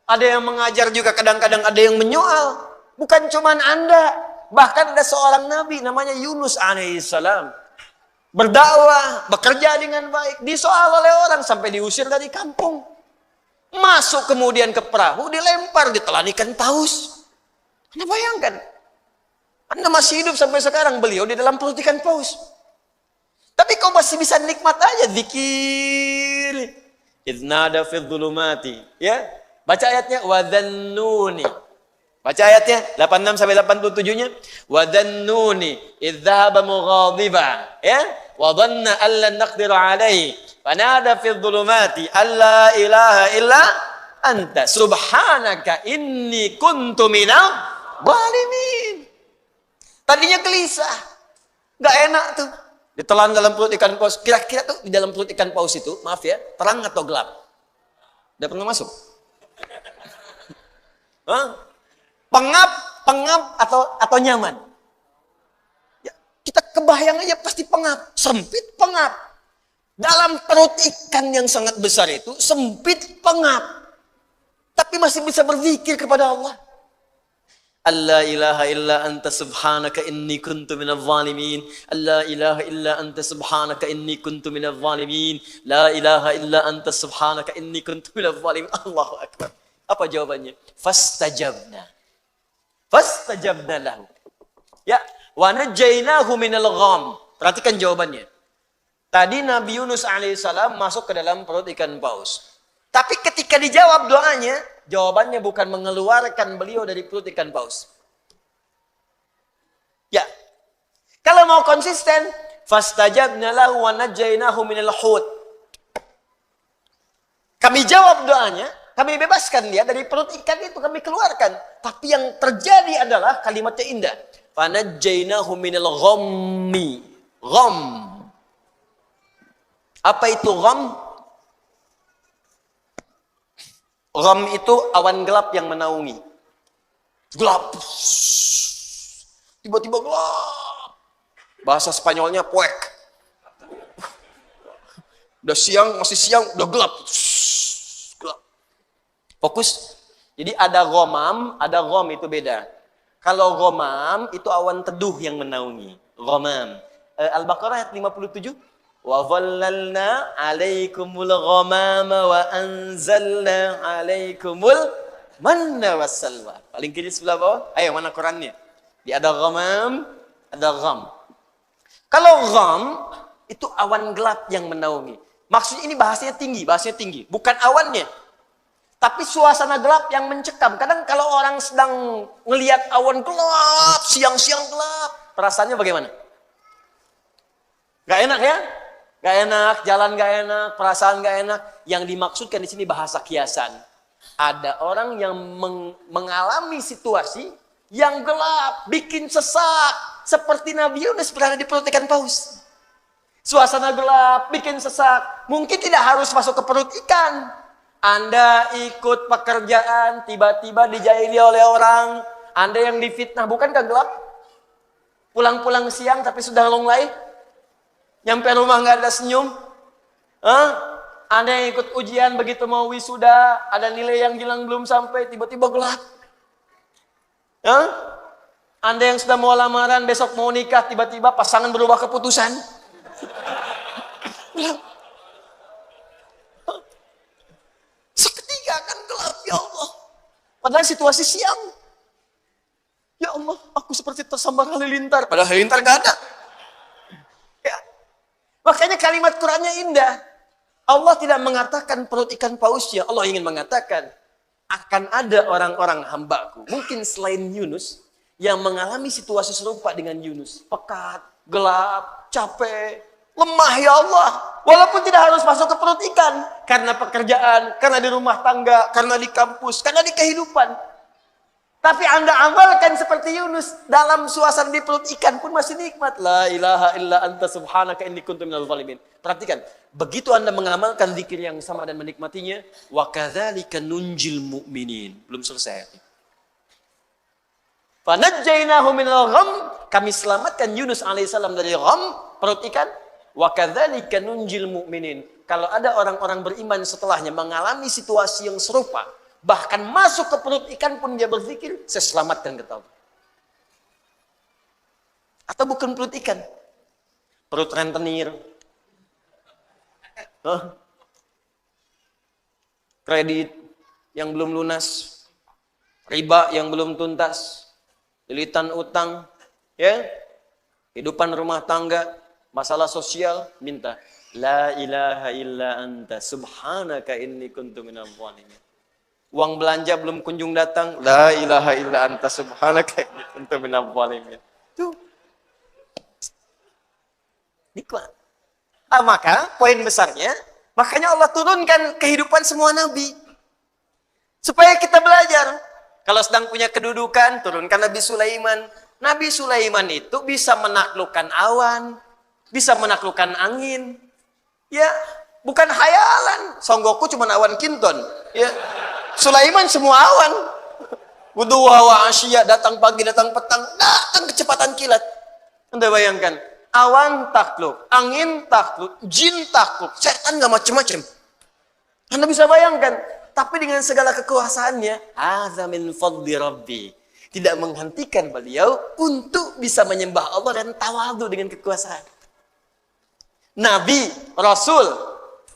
Ada yang mengajar juga, kadang-kadang ada yang menyoal. Bukan cuma Anda. Bahkan ada seorang Nabi namanya Yunus alaihissalam. Berdakwah, bekerja dengan baik. Disoal oleh orang sampai diusir dari kampung. Masuk kemudian ke perahu, dilempar, ditelan ikan paus. Anda bayangkan. Anda masih hidup sampai sekarang, beliau di dalam perut ikan paus. Tapi kau masih bisa nikmat aja zikir. Idnada fi dhulumati. Ya, baca ayatnya wa dhannuni. Baca ayatnya 86 sampai 87-nya. Wa dhannuni idh dhahaba mughadiba. Ya, wa dhanna an lan naqdir alaihi. Fanada fi dhulumati alla ilaha illa anta subhanaka inni kuntu minal zalimin. Tadinya gelisah, nggak enak tuh, ditelan dalam perut ikan paus. Kira-kira tuh di dalam perut ikan paus itu, maaf ya, terang atau gelap? Udah pernah masuk? Hah? Pengap atau nyaman? Ya, kita kebayang aja pasti pengap, sempit pengap. Dalam perut ikan yang sangat besar itu sempit pengap, tapi masih bisa berzikir kepada Allah. La ilaha illa anta subhanaka inni kuntu minadh zalimin. La ilaha illa anta subhanaka inni kuntu minadh zalimin. La ilaha illa anta subhanaka inni kuntu minadh zalimin. Allahu akbar. Apa jawabannya? Fastajabna. Fastajabna lahu. Ya, wa najainahu minal gham. Perhatikan jawabannya. Tadi Nabi Yunus alaihissalam masuk ke dalam perut ikan paus. Tapi ketika dijawab doanya, jawabannya bukan mengeluarkan beliau dari perut ikan paus. Ya. Kalau mau konsisten, fastajabna lahu wa najainahu minal hut. Kami jawab doanya, kami bebaskan dia dari perut ikan itu, kami keluarkan. Tapi yang terjadi adalah kalimatnya indah. Fanajainahu minal ghammi. Gham. Apa itu gham? Gham itu awan gelap yang menaungi. Gelap. Tiba-tiba gelap. Bahasa Spanyolnya puek. Udah siang, masih siang, udah gelap. Gelap. Fokus. Jadi ada ghamam, ada gham, itu beda. Kalau ghamam itu awan teduh yang menaungi. Ghamam. Al-Baqarah ayat 57. Wa dhallalna 'alaikumul ghamama wa anzalna 'alaikumul manna wassalwa. Paling kiri sebelah bawah. Ayo, mana Qurannya? Di ada ghamam, ada gham. Kalau gham itu awan gelap yang menaungi. Maksudnya ini bahasanya tinggi, bukan awannya. Tapi suasana gelap yang mencekam. Kadang kalau orang sedang ngelihat awan gelap, siang-siang gelap, perasaannya bagaimana? Gak enak ya? Gak enak, jalan gak enak, perasaan gak enak. Yang dimaksudkan di sini bahasa kiasan. Ada orang yang mengalami situasi yang gelap, bikin sesak. Seperti Nabi Yunus berada di perut ikan paus. Suasana gelap, bikin sesak. Mungkin tidak harus masuk ke perut ikan. Anda ikut pekerjaan, tiba-tiba dijahili oleh orang. Anda yang difitnah, bukankah gelap? Pulang-pulang siang tapi sudah longlai. Nyampe rumah nggak ada senyum. Anda yang ikut ujian begitu mau wisuda, ada nilai yang hilang belum sampai, tiba-tiba gelap. Anda yang sudah mau lamaran, besok mau nikah, tiba-tiba pasangan berubah keputusan. Gelap. Seketika akan gelap, ya Allah. Padahal situasi siang. Ya Allah, aku seperti tersambar halilintar. Padahal halilintar gak ada. Ya. Makanya kalimat Qur'annya indah. Allah tidak mengatakan perut ikan pausnya. Allah ingin mengatakan, akan ada orang-orang hambaku, mungkin selain Yunus, yang mengalami situasi serupa dengan Yunus. Pekat, gelap, capek, lemah ya Allah. Walaupun tidak harus masuk ke perut ikan. Karena pekerjaan, karena di rumah tangga, karena di kampus, karena di kehidupan. Tapi Anda amalkan seperti Yunus. Dalam suasana di perut ikan pun masih nikmat. La ilaha illa anta subhanaka inni kuntu minal zalimin. Perhatikan. Begitu Anda mengamalkan zikir yang sama dan menikmatinya. Wa kadzalika nunjil mu'minin. Belum selesai. Fanajjainahu minal gham. Kami selamatkan Yunus alaihissalam dari gham, perut ikan. Wa kadzalika nunjil mu'minin. Kalau ada orang-orang beriman setelahnya mengalami situasi yang serupa, bahkan masuk ke perut ikan pun dia berzikir, saya selamatkan kata Allah. Atau bukan perut ikan, perut rentenir, kredit yang belum lunas, riba yang belum tuntas, lilitan utang, ya, kehidupan rumah tangga, masalah sosial, minta la ilaha illa anta subhanaka inni kuntu minal zalimin. Uang belanja belum kunjung datang, la ilaha illa anta subhanaka inni kuntu minal zalimin. Tuh. Nikmat. Maka poin besarnya, makanya Allah turunkan kehidupan semua nabi. Supaya kita belajar. Kalau sedang punya kedudukan, turunkan Nabi Sulaiman. Nabi Sulaiman itu bisa menaklukkan awan, bisa menaklukkan angin. Ya, bukan hayalan. Songgoku cuma awan kinton. Ya. Sulaiman semua awan. Wuduha wa asyiya, datang pagi, datang petang, datang kecepatan kilat. Anda bayangkan, awan takluk, angin takluk, jin takluk, setan nggak macam-macam. Anda bisa bayangkan, tapi dengan segala kekuasaannya, hadza min fadli rabbi. Tidak menghentikan beliau untuk bisa menyembah Allah dan tawadhu dengan kekuasaan. Nabi, Rasul,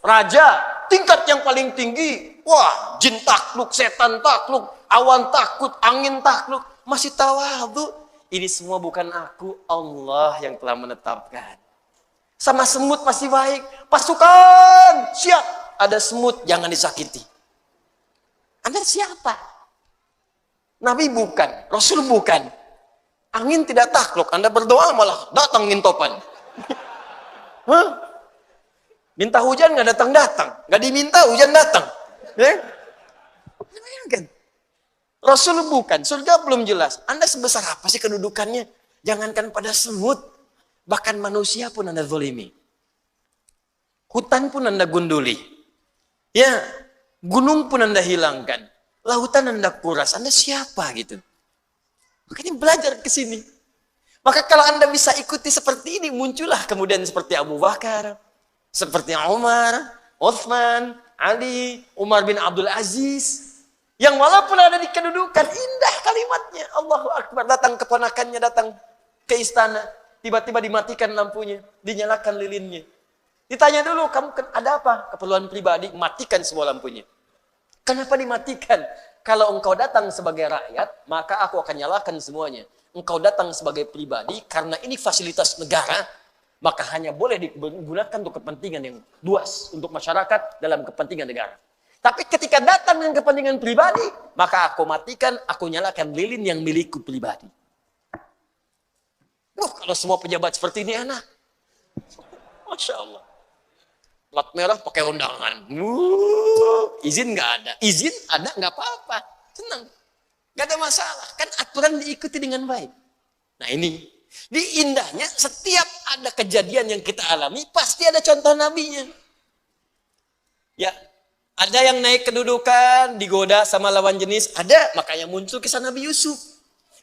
Raja, tingkat yang paling tinggi. Wah, jin takluk, setan takluk, awan takut, angin takluk. Masih tawadhu. Ini semua bukan aku, Allah yang telah menetapkan. Sama semut masih baik. Pasukan, siap. Ada semut, jangan disakiti. Anda siapa? Nabi bukan, Rasul bukan. Angin tidak takluk, Anda berdoa malah datang ngintopan. Minta hujan nggak datang-datang, nggak diminta hujan datang. Bayangkan. Rasul bukan, surga belum jelas. Anda sebesar apa sih kedudukannya? Jangankan pada semut, bahkan manusia pun Anda zalimi. Hutan pun Anda gunduli. Ya, gunung pun Anda hilangkan. Lautan Anda kuras. Anda siapa gitu? Makanya belajar ke sini. Maka kalau Anda bisa ikuti seperti ini, muncullah kemudian seperti Abu Bakar, seperti Umar, Utsman, Ali, Umar bin Abdul Aziz. Yang walaupun ada di kedudukan, indah kalimatnya. Allahu Akbar, datang keponakannya, datang ke istana. Tiba-tiba dimatikan lampunya, dinyalakan lilinnya. Ditanya dulu, kamu ada apa? Keperluan pribadi, matikan semua lampunya. Kenapa dimatikan? Kalau engkau datang sebagai rakyat, maka aku akan nyalakan semuanya. Engkau datang sebagai pribadi, karena ini fasilitas negara, maka hanya boleh digunakan untuk kepentingan yang luas, untuk masyarakat dalam kepentingan negara. Tapi ketika datang dengan kepentingan pribadi, maka aku matikan, aku nyalakan lilin yang milikku pribadi. Kalau semua pejabat seperti ini enak. Masya Allah. Plat merah pakai undangan. Izin nggak ada. Izin ada nggak apa-apa. Tenang. Nggak ada masalah. Kan aturan diikuti dengan baik. Nah ini. Di indahnya setiap ada kejadian yang kita alami, pasti ada contoh nabinya. Ya, ada yang naik kedudukan, digoda sama lawan jenis, ada, makanya muncul kisah Nabi Yusuf.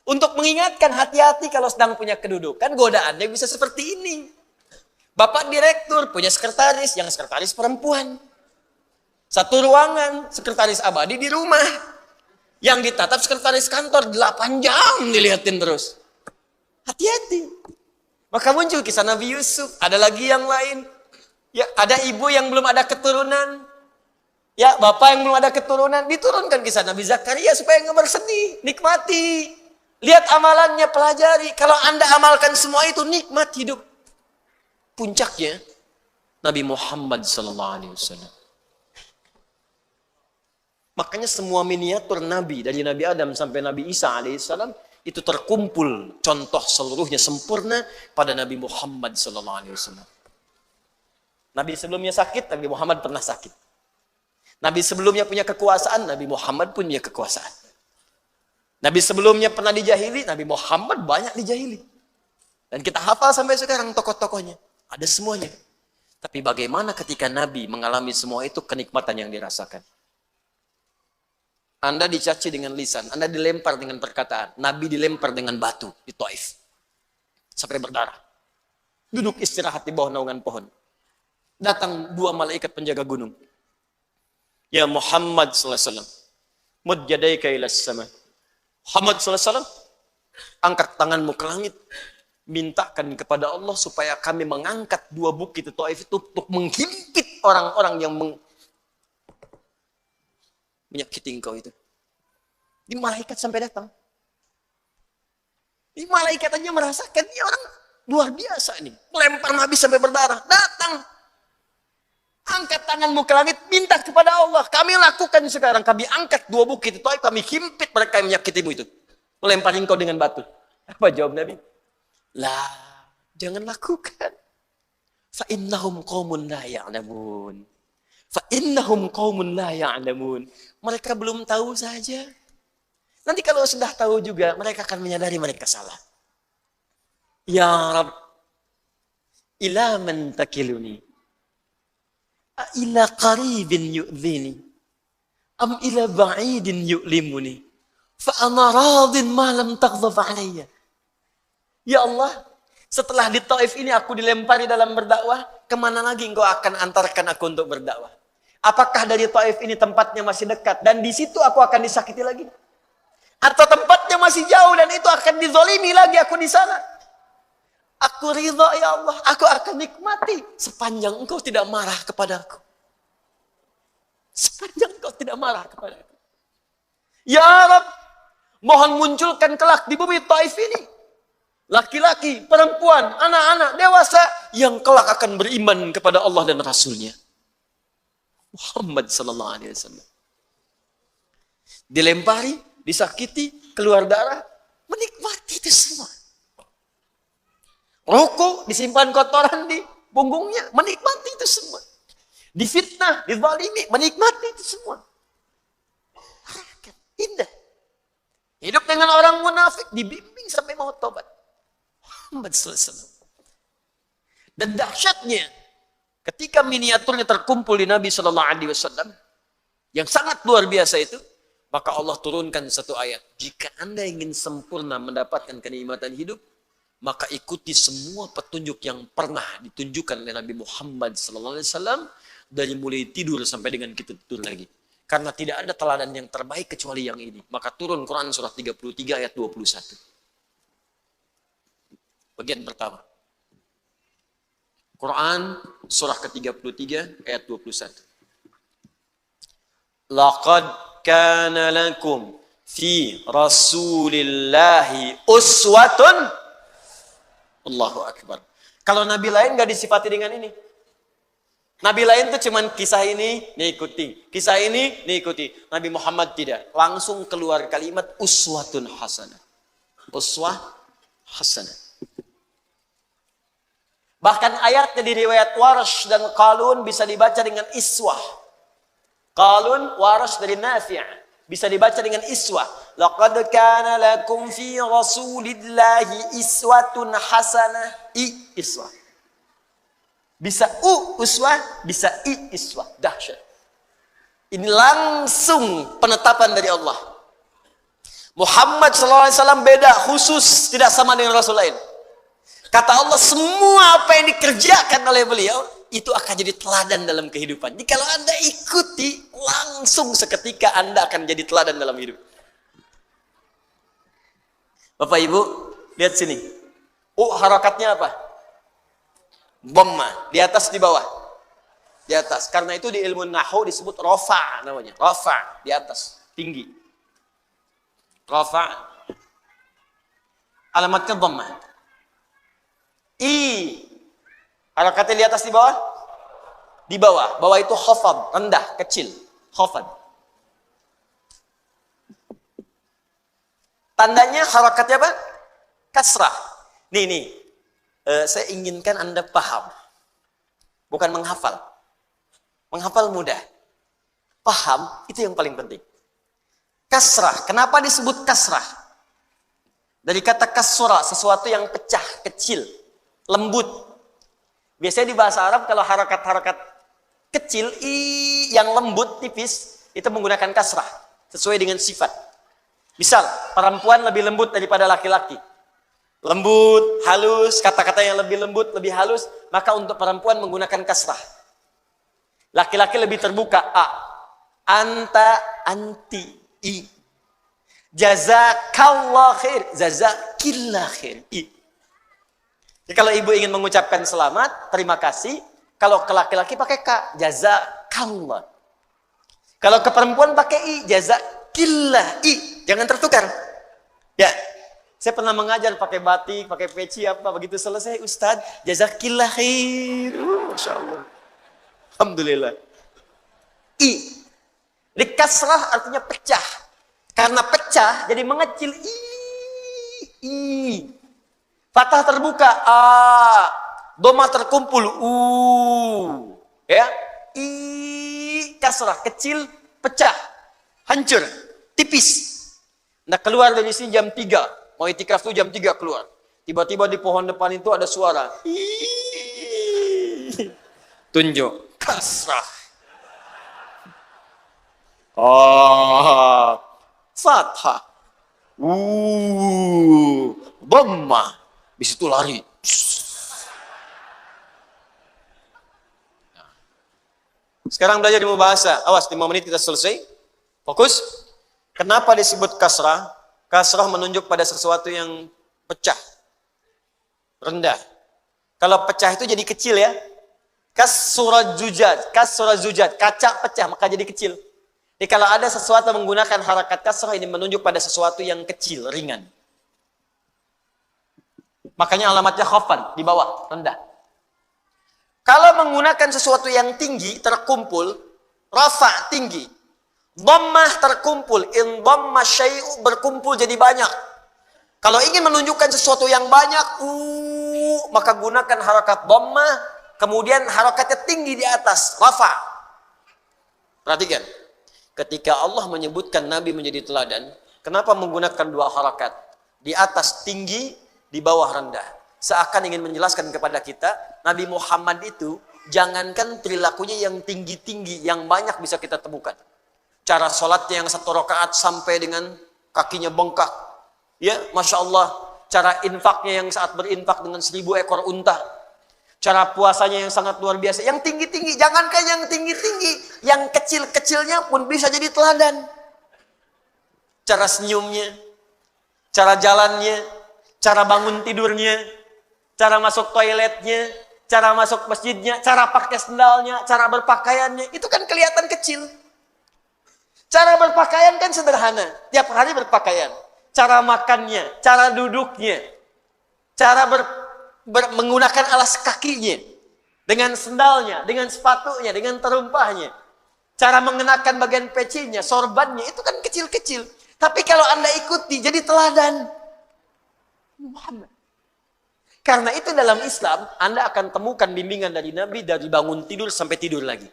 Untuk mengingatkan hati-hati kalau sedang punya kedudukan, godaannya bisa seperti ini. Bapak direktur punya sekretaris, yang sekretaris perempuan. Satu ruangan, sekretaris abadi di rumah. Yang ditatap sekretaris kantor, 8 jam dilihatin terus. Hati-hati. Maka muncul kisah Nabi Yusuf, ada lagi yang lain. Ya, ada ibu yang belum ada keturunan. Ya, bapak yang belum ada keturunan, diturunkan kisah Nabi Zakaria supaya nggak bersedih, nikmati. Lihat amalannya, pelajari. Kalau Anda amalkan semua itu, nikmat hidup. Puncaknya Nabi Muhammad SAW. Makanya semua miniatur Nabi dari Nabi Adam sampai Nabi Isa alaihissalam itu terkumpul contoh seluruhnya sempurna pada Nabi Muhammad SAW. Nabi sebelumnya sakit, Nabi Muhammad pernah sakit. Nabi sebelumnya punya kekuasaan, Nabi Muhammad punya kekuasaan. Nabi sebelumnya pernah dijahili, Nabi Muhammad banyak dijahili. Dan kita hafal sampai sekarang tokoh-tokohnya. Ada semuanya. Tapi bagaimana ketika Nabi mengalami semua itu, kenikmatan yang dirasakan. Anda dicaci dengan lisan, Anda dilempar dengan perkataan. Nabi dilempar dengan batu di Taif. Sampai berdarah. Duduk istirahat di bawah naungan pohon. Datang 2 malaikat penjaga gunung. Ya Muhammad SAW. Mud yadayka ilas sama. Muhammad SAW. Angkat tanganmu ke langit. Mintakan kepada Allah supaya kami mengangkat 2 bukit di Taif itu untuk menghimpit orang-orang yang menyakiti engkau itu. Di malaikat sampai datang. Di malaikat aja merasakan ini orang luar biasa nih. Melempar Nabi sampai berdarah. Datang. Angkat tanganmu ke langit, minta kepada Allah. Kami lakukan sekarang. Kami angkat 2 bukit itu, kami himpit mereka yang menyakitimu itu. Melempar engkau dengan batu. Apa jawab Nabi? Lah, jangan lakukan. Fa innahum qaumun la ya'lamun. Fa innahum qaumun la ya'lamun. Mereka belum tahu saja. Nanti kalau sudah tahu juga, mereka akan menyadari mereka salah. Ya Rab, ila man takiluni? Ila qaribin yu'dhini? Am ila ba'idin yu'limuni? Fa ana radin ma lam taghdab alayya. Ya Allah, setelah di Taif ini aku dilempari dalam berdakwah, kemana lagi engkau akan antarkan aku untuk berdakwah? Apakah dari Taif ini tempatnya masih dekat dan di situ aku akan disakiti lagi? Atau tempatnya masih jauh dan itu akan dizolimi lagi aku di sana? Aku ridha ya Allah, aku akan nikmati sepanjang engkau tidak marah kepadaku. Sepanjang engkau tidak marah kepadaku. Ya Rab, mohon munculkan kelak di bumi Taif ini laki-laki, perempuan, anak-anak, dewasa yang kelak akan beriman kepada Allah dan Rasulnya. Muhammad sallallahu alaihi wasallam. Dilempari, disakiti, keluar darah, menikmati itu semua. Rokok, disimpan kotoran di punggungnya, menikmati itu semua. Difitnah, dizalimi, menikmati itu semua. Harakat, indah. Hidup dengan orang munafik, dibimbing sampai mau tobat. Muhammad sallallahu alaihi wasallam. Dan dahsyatnya, ketika miniaturnya terkumpul di Nabi sallallahu alaihi wasallam, yang sangat luar biasa itu, maka Allah turunkan satu ayat. Jika Anda ingin sempurna mendapatkan kenikmatan hidup, maka ikuti semua petunjuk yang pernah ditunjukkan oleh Nabi Muhammad SAW dari mulai tidur sampai dengan kita tidur lagi. Karena tidak ada teladan yang terbaik kecuali yang ini. Maka turun Quran surah 33 ayat 21. Bagian pertama. Quran surah ke-33 ayat 21. Laqad kana lakum fi Rasulillahi uswatun. Allahu Akbar. Kalau Nabi lain gak disifati dengan ini. Nabi lain tuh cuman kisah ini diikuti, kisah ini diikuti. Nabi Muhammad tidak. Langsung keluar kalimat uswatun hasanah. Uswah hasanah. Bahkan ayatnya di riwayat Warsh dan Qalun bisa dibaca dengan iswah. Qalun, Warsh dari Nafi' bisa dibaca dengan iswah. Laqad kana lakum fi rasulillahi iswatun hasanah. Iswah. Bisa uswah, bisa iswah. Dahsyat. Ini langsung penetapan dari Allah. Muhammad SAW beda, khusus, tidak sama dengan Rasul lain. Kata Allah, semua apa yang dikerjakan oleh beliau, itu akan jadi teladan dalam kehidupan. Jadi kalau Anda ikuti, langsung seketika Anda akan jadi teladan dalam hidup. Bapak Ibu, lihat sini. Harakatnya apa? Dhamma, di atas di bawah. Di atas. Karena itu di ilmu nahwu disebut rafa namanya. Rafa, di atas, tinggi. Rafa. Alamatnya dhamma. Harakatnya di atas di bawah? Di bawah. Bawah itu khafad, rendah, kecil. Khafad. Tandanya harakatnya apa? Kasrah. Nih. Saya inginkan Anda paham. Bukan menghafal. Menghafal mudah. Paham, itu yang paling penting. Kasrah. Kenapa disebut kasrah? Dari kata kasura, sesuatu yang pecah, kecil, lembut. Biasanya di bahasa Arab kalau harakat-harakat kecil, yang lembut, tipis, itu menggunakan kasrah. Sesuai dengan sifat. Misal, perempuan lebih lembut daripada laki-laki. Lembut, halus, kata-kata yang lebih lembut, lebih halus, maka untuk perempuan menggunakan kasrah. Laki-laki lebih terbuka, anta, anti, jazakallah khair, jazakillah khair, Jadi kalau ibu ingin mengucapkan selamat, terima kasih, kalau ke laki-laki pakai ka, jazakallah. Kalau ke perempuan pakai jazakillah, jangan tertukar. Ya. Saya pernah mengajar pakai batik, pakai peci apa, begitu selesai Ustadz, jazakillah khair. Masya Allah. Alhamdulillah. Di kasrah artinya pecah. Karena pecah jadi mengecil. Fathah terbuka, dhamma terkumpul, ya. Kasrah kecil, pecah, hancur, tipis. Nah keluar dari sini jam 3. Mau itikaf tuh jam 3 keluar. Tiba-tiba di pohon depan itu ada suara. Tunjuk. Kasrah. Fathah. Dhamma. Di situ lari. Sekarang belajar ilmu bahasa. Awas, 5 menit kita selesai. Fokus. Kenapa disebut kasrah? Kasrah menunjuk pada sesuatu yang pecah, rendah. Kalau pecah itu jadi kecil ya. Kasura zujat, kaca pecah maka jadi kecil. Jadi kalau ada sesuatu menggunakan harakat kasrah ini menunjuk pada sesuatu yang kecil, ringan. Makanya alamatnya khafan, di bawah, rendah. Kalau menggunakan sesuatu yang tinggi, terkumpul, rafa tinggi. Dhammah terkumpul, in dhamma syai'u berkumpul jadi banyak. Kalau ingin menunjukkan sesuatu yang banyak, maka gunakan harakat dhammah, kemudian harakatnya tinggi di atas, rafa. Perhatikan, ketika Allah menyebutkan Nabi menjadi teladan, kenapa menggunakan 2 harakat? Di atas tinggi, di bawah rendah. Seakan ingin menjelaskan kepada kita, Nabi Muhammad itu, jangankan perilakunya yang tinggi-tinggi, yang banyak bisa kita temukan. Cara sholatnya yang 1 rakaat sampai dengan kakinya bengkak. Ya, Masya Allah. Cara infaknya yang saat berinfak dengan 1000 ekor unta. Cara puasanya yang sangat luar biasa. Yang tinggi-tinggi, jangankan yang tinggi-tinggi. Yang kecil-kecilnya pun bisa jadi teladan. Cara senyumnya, cara jalannya, cara bangun tidurnya, cara masuk toiletnya, cara masuk masjidnya, cara pakai sendalnya, cara berpakaiannya. Itu kan kelihatan kecil. Cara berpakaian kan sederhana. Tiap hari berpakaian. Cara makannya, cara duduknya, cara menggunakan alas kakinya. Dengan sendalnya, dengan sepatunya, dengan terumpahnya. Cara mengenakan bagian pecinya, sorbannya, itu kan kecil-kecil. Tapi kalau Anda ikuti, jadi teladan. Muhammad. Karena itu dalam Islam, Anda akan temukan bimbingan dari Nabi dari bangun tidur sampai tidur lagi.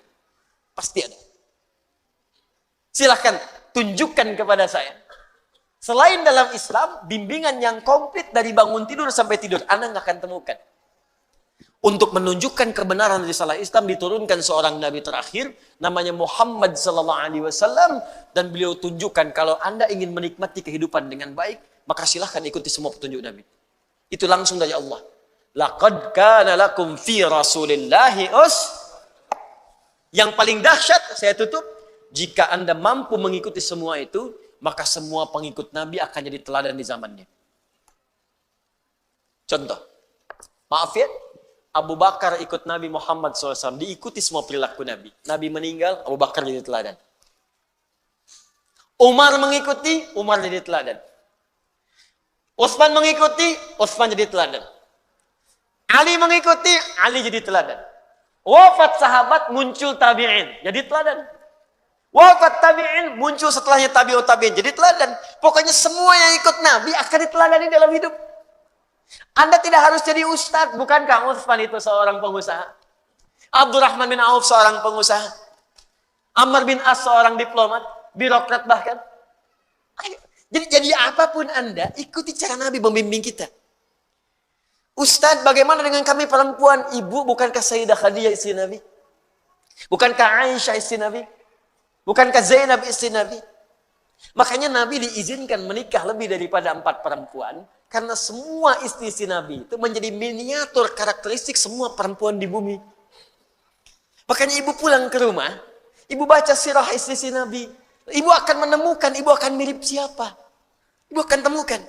Pasti ada. Silahkan tunjukkan kepada saya. Selain dalam Islam, bimbingan yang komplit dari bangun tidur sampai tidur, Anda nggak akan temukan. Untuk menunjukkan kebenaran risalah Islam diturunkan seorang nabi terakhir namanya Muhammad sallallahu alaihi wasallam dan beliau tunjukkan kalau Anda ingin menikmati kehidupan dengan baik maka silahkan ikuti semua petunjuk Nabi. Itu langsung dari Allah. Laqad kana lakum fi Rasulillahi Yang paling dahsyat saya tutup, jika Anda mampu mengikuti semua itu, maka semua pengikut Nabi akan jadi teladan di zamannya. Contoh, maaf ya, Abu Bakar ikut Nabi Muhammad SAW, diikuti semua perilaku Nabi. Nabi meninggal, Abu Bakar jadi teladan. Umar mengikuti, Umar jadi teladan. Utsman mengikuti, Utsman jadi teladan. Ali mengikuti, Ali jadi teladan. Wafat sahabat, muncul tabi'in, jadi teladan. Wafat tabi'in, muncul setelahnya tabi'ut tabi'in, jadi teladan. Pokoknya semua yang ikut Nabi akan diteladani dalam hidup. Anda tidak harus jadi ustadz, bukankah Utsman itu seorang pengusaha? Abdurrahman bin Auf seorang pengusaha. Amr bin As seorang diplomat, birokrat bahkan. Ayo. Jadi apapun Anda, ikuti cara Nabi membimbing kita. Ustadz, bagaimana dengan kami perempuan? Ibu, bukankah Sayyidah Khadijah istri Nabi? Bukankah Aisyah istri Nabi? Bukankah Zainab istri Nabi? Makanya Nabi diizinkan menikah lebih daripada 4 perempuan. Karena semua istri-istri Nabi itu menjadi miniatur karakteristik semua perempuan di bumi. Makanya ibu pulang ke rumah, ibu baca sirah istri-istri Nabi. Ibu akan menemukan, ibu akan mirip siapa. Ibu akan temukan.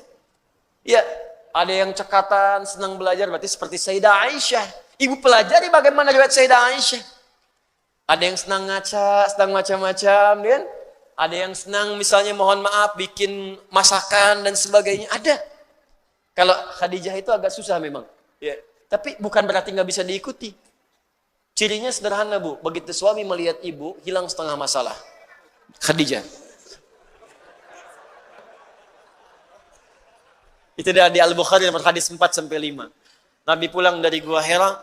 Ya, ada yang cekatan, senang belajar, berarti seperti Sayyidah Aisyah. Ibu pelajari bagaimana riwayat Sayyidah Aisyah. Ada yang senang ngaca, senang macam-macam, kan? Ada yang senang misalnya mohon maaf bikin masakan dan sebagainya. Ada. Kalau Khadijah itu agak susah memang. Ya. Tapi bukan berarti nggak bisa diikuti. Cirinya sederhana, Bu. Begitu suami melihat ibu, hilang setengah masalah. Khadijah. Itu di Al-Bukhari nomor hadis 4-5. Nabi pulang dari Gua Hira,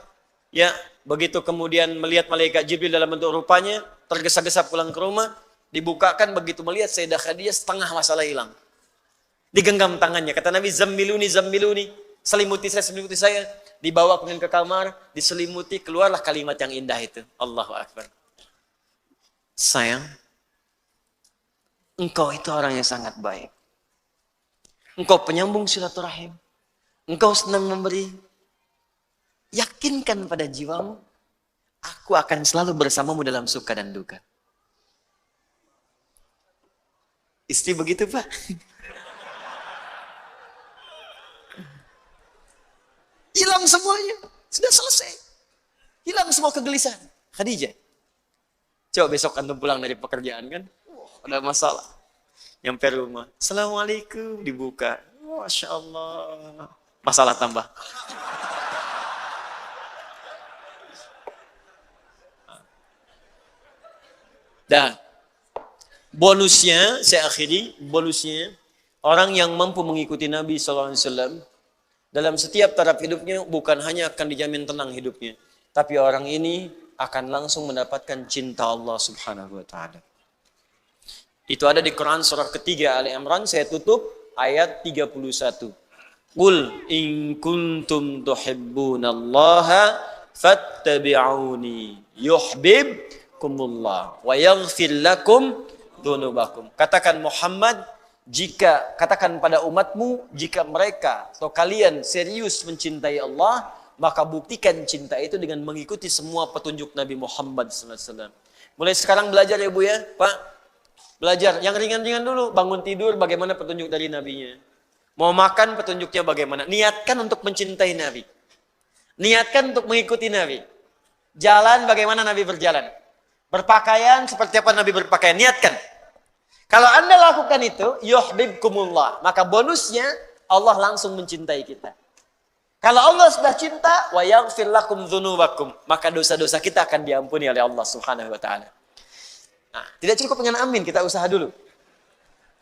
ya, begitu kemudian melihat malaikat Jibril dalam bentuk rupanya, tergesa-gesa pulang ke rumah, dibukakan begitu melihat Sayyidah Khadijah setengah masalah hilang. Digenggam tangannya, kata Nabi, zammiluni, zammiluni, selimuti saya, dibawa kemudian ke kamar, diselimuti, keluarlah kalimat yang indah itu. Allahu Akbar. Sayang, engkau itu orang yang sangat baik. Engkau penyambung silaturahim. Engkau senang memberi. Yakinkan pada jiwamu, aku akan selalu bersamamu dalam suka dan duka. Istri begitu, Pak. Hilang semuanya. Sudah selesai. Hilang semua kegelisahan. Khadijah. Coba besok antum pulang dari pekerjaan kan. Ada masalah. Nyampe rumah. Assalamualaikum. Dibuka. Masya Allah. Masalah tambah. Dan bonusnya, saya akhiri. Bonusnya. Orang yang mampu mengikuti Nabi SAW. Dalam setiap taraf hidupnya bukan hanya akan dijamin tenang hidupnya, tapi orang ini akan langsung mendapatkan cinta Allah Subhanahu wa taala. Itu ada di Quran surah ketiga Ali Imran, saya tutup ayat 31. Qul in kuntum tuhibbunallaha fattabi'uni yuhibbukumullah wa yaghfir lakum dzunubakum. Katakan Muhammad, katakan pada umatmu, jika mereka atau kalian serius mencintai Allah, maka buktikan cinta itu dengan mengikuti semua petunjuk Nabi Muhammad SAW. Mulai sekarang belajar ya Bu ya, Pak. Belajar, yang ringan-ringan dulu. Bangun tidur, bagaimana petunjuk dari Nabinya. Mau makan, petunjuknya bagaimana. Niatkan untuk mencintai Nabi. Niatkan untuk mengikuti Nabi. Jalan, bagaimana Nabi berjalan. Berpakaian, seperti apa Nabi berpakaian. Niatkan. Kalau Anda lakukan itu, yuhibbukumullah, maka bonusnya Allah langsung mencintai kita. Kalau Allah sudah cinta, wa yaghfir lakum dzunubakum, maka dosa-dosa kita akan diampuni oleh Allah Subhanahu wa taala. Nah, tidak cukup dengan amin, kita usaha dulu.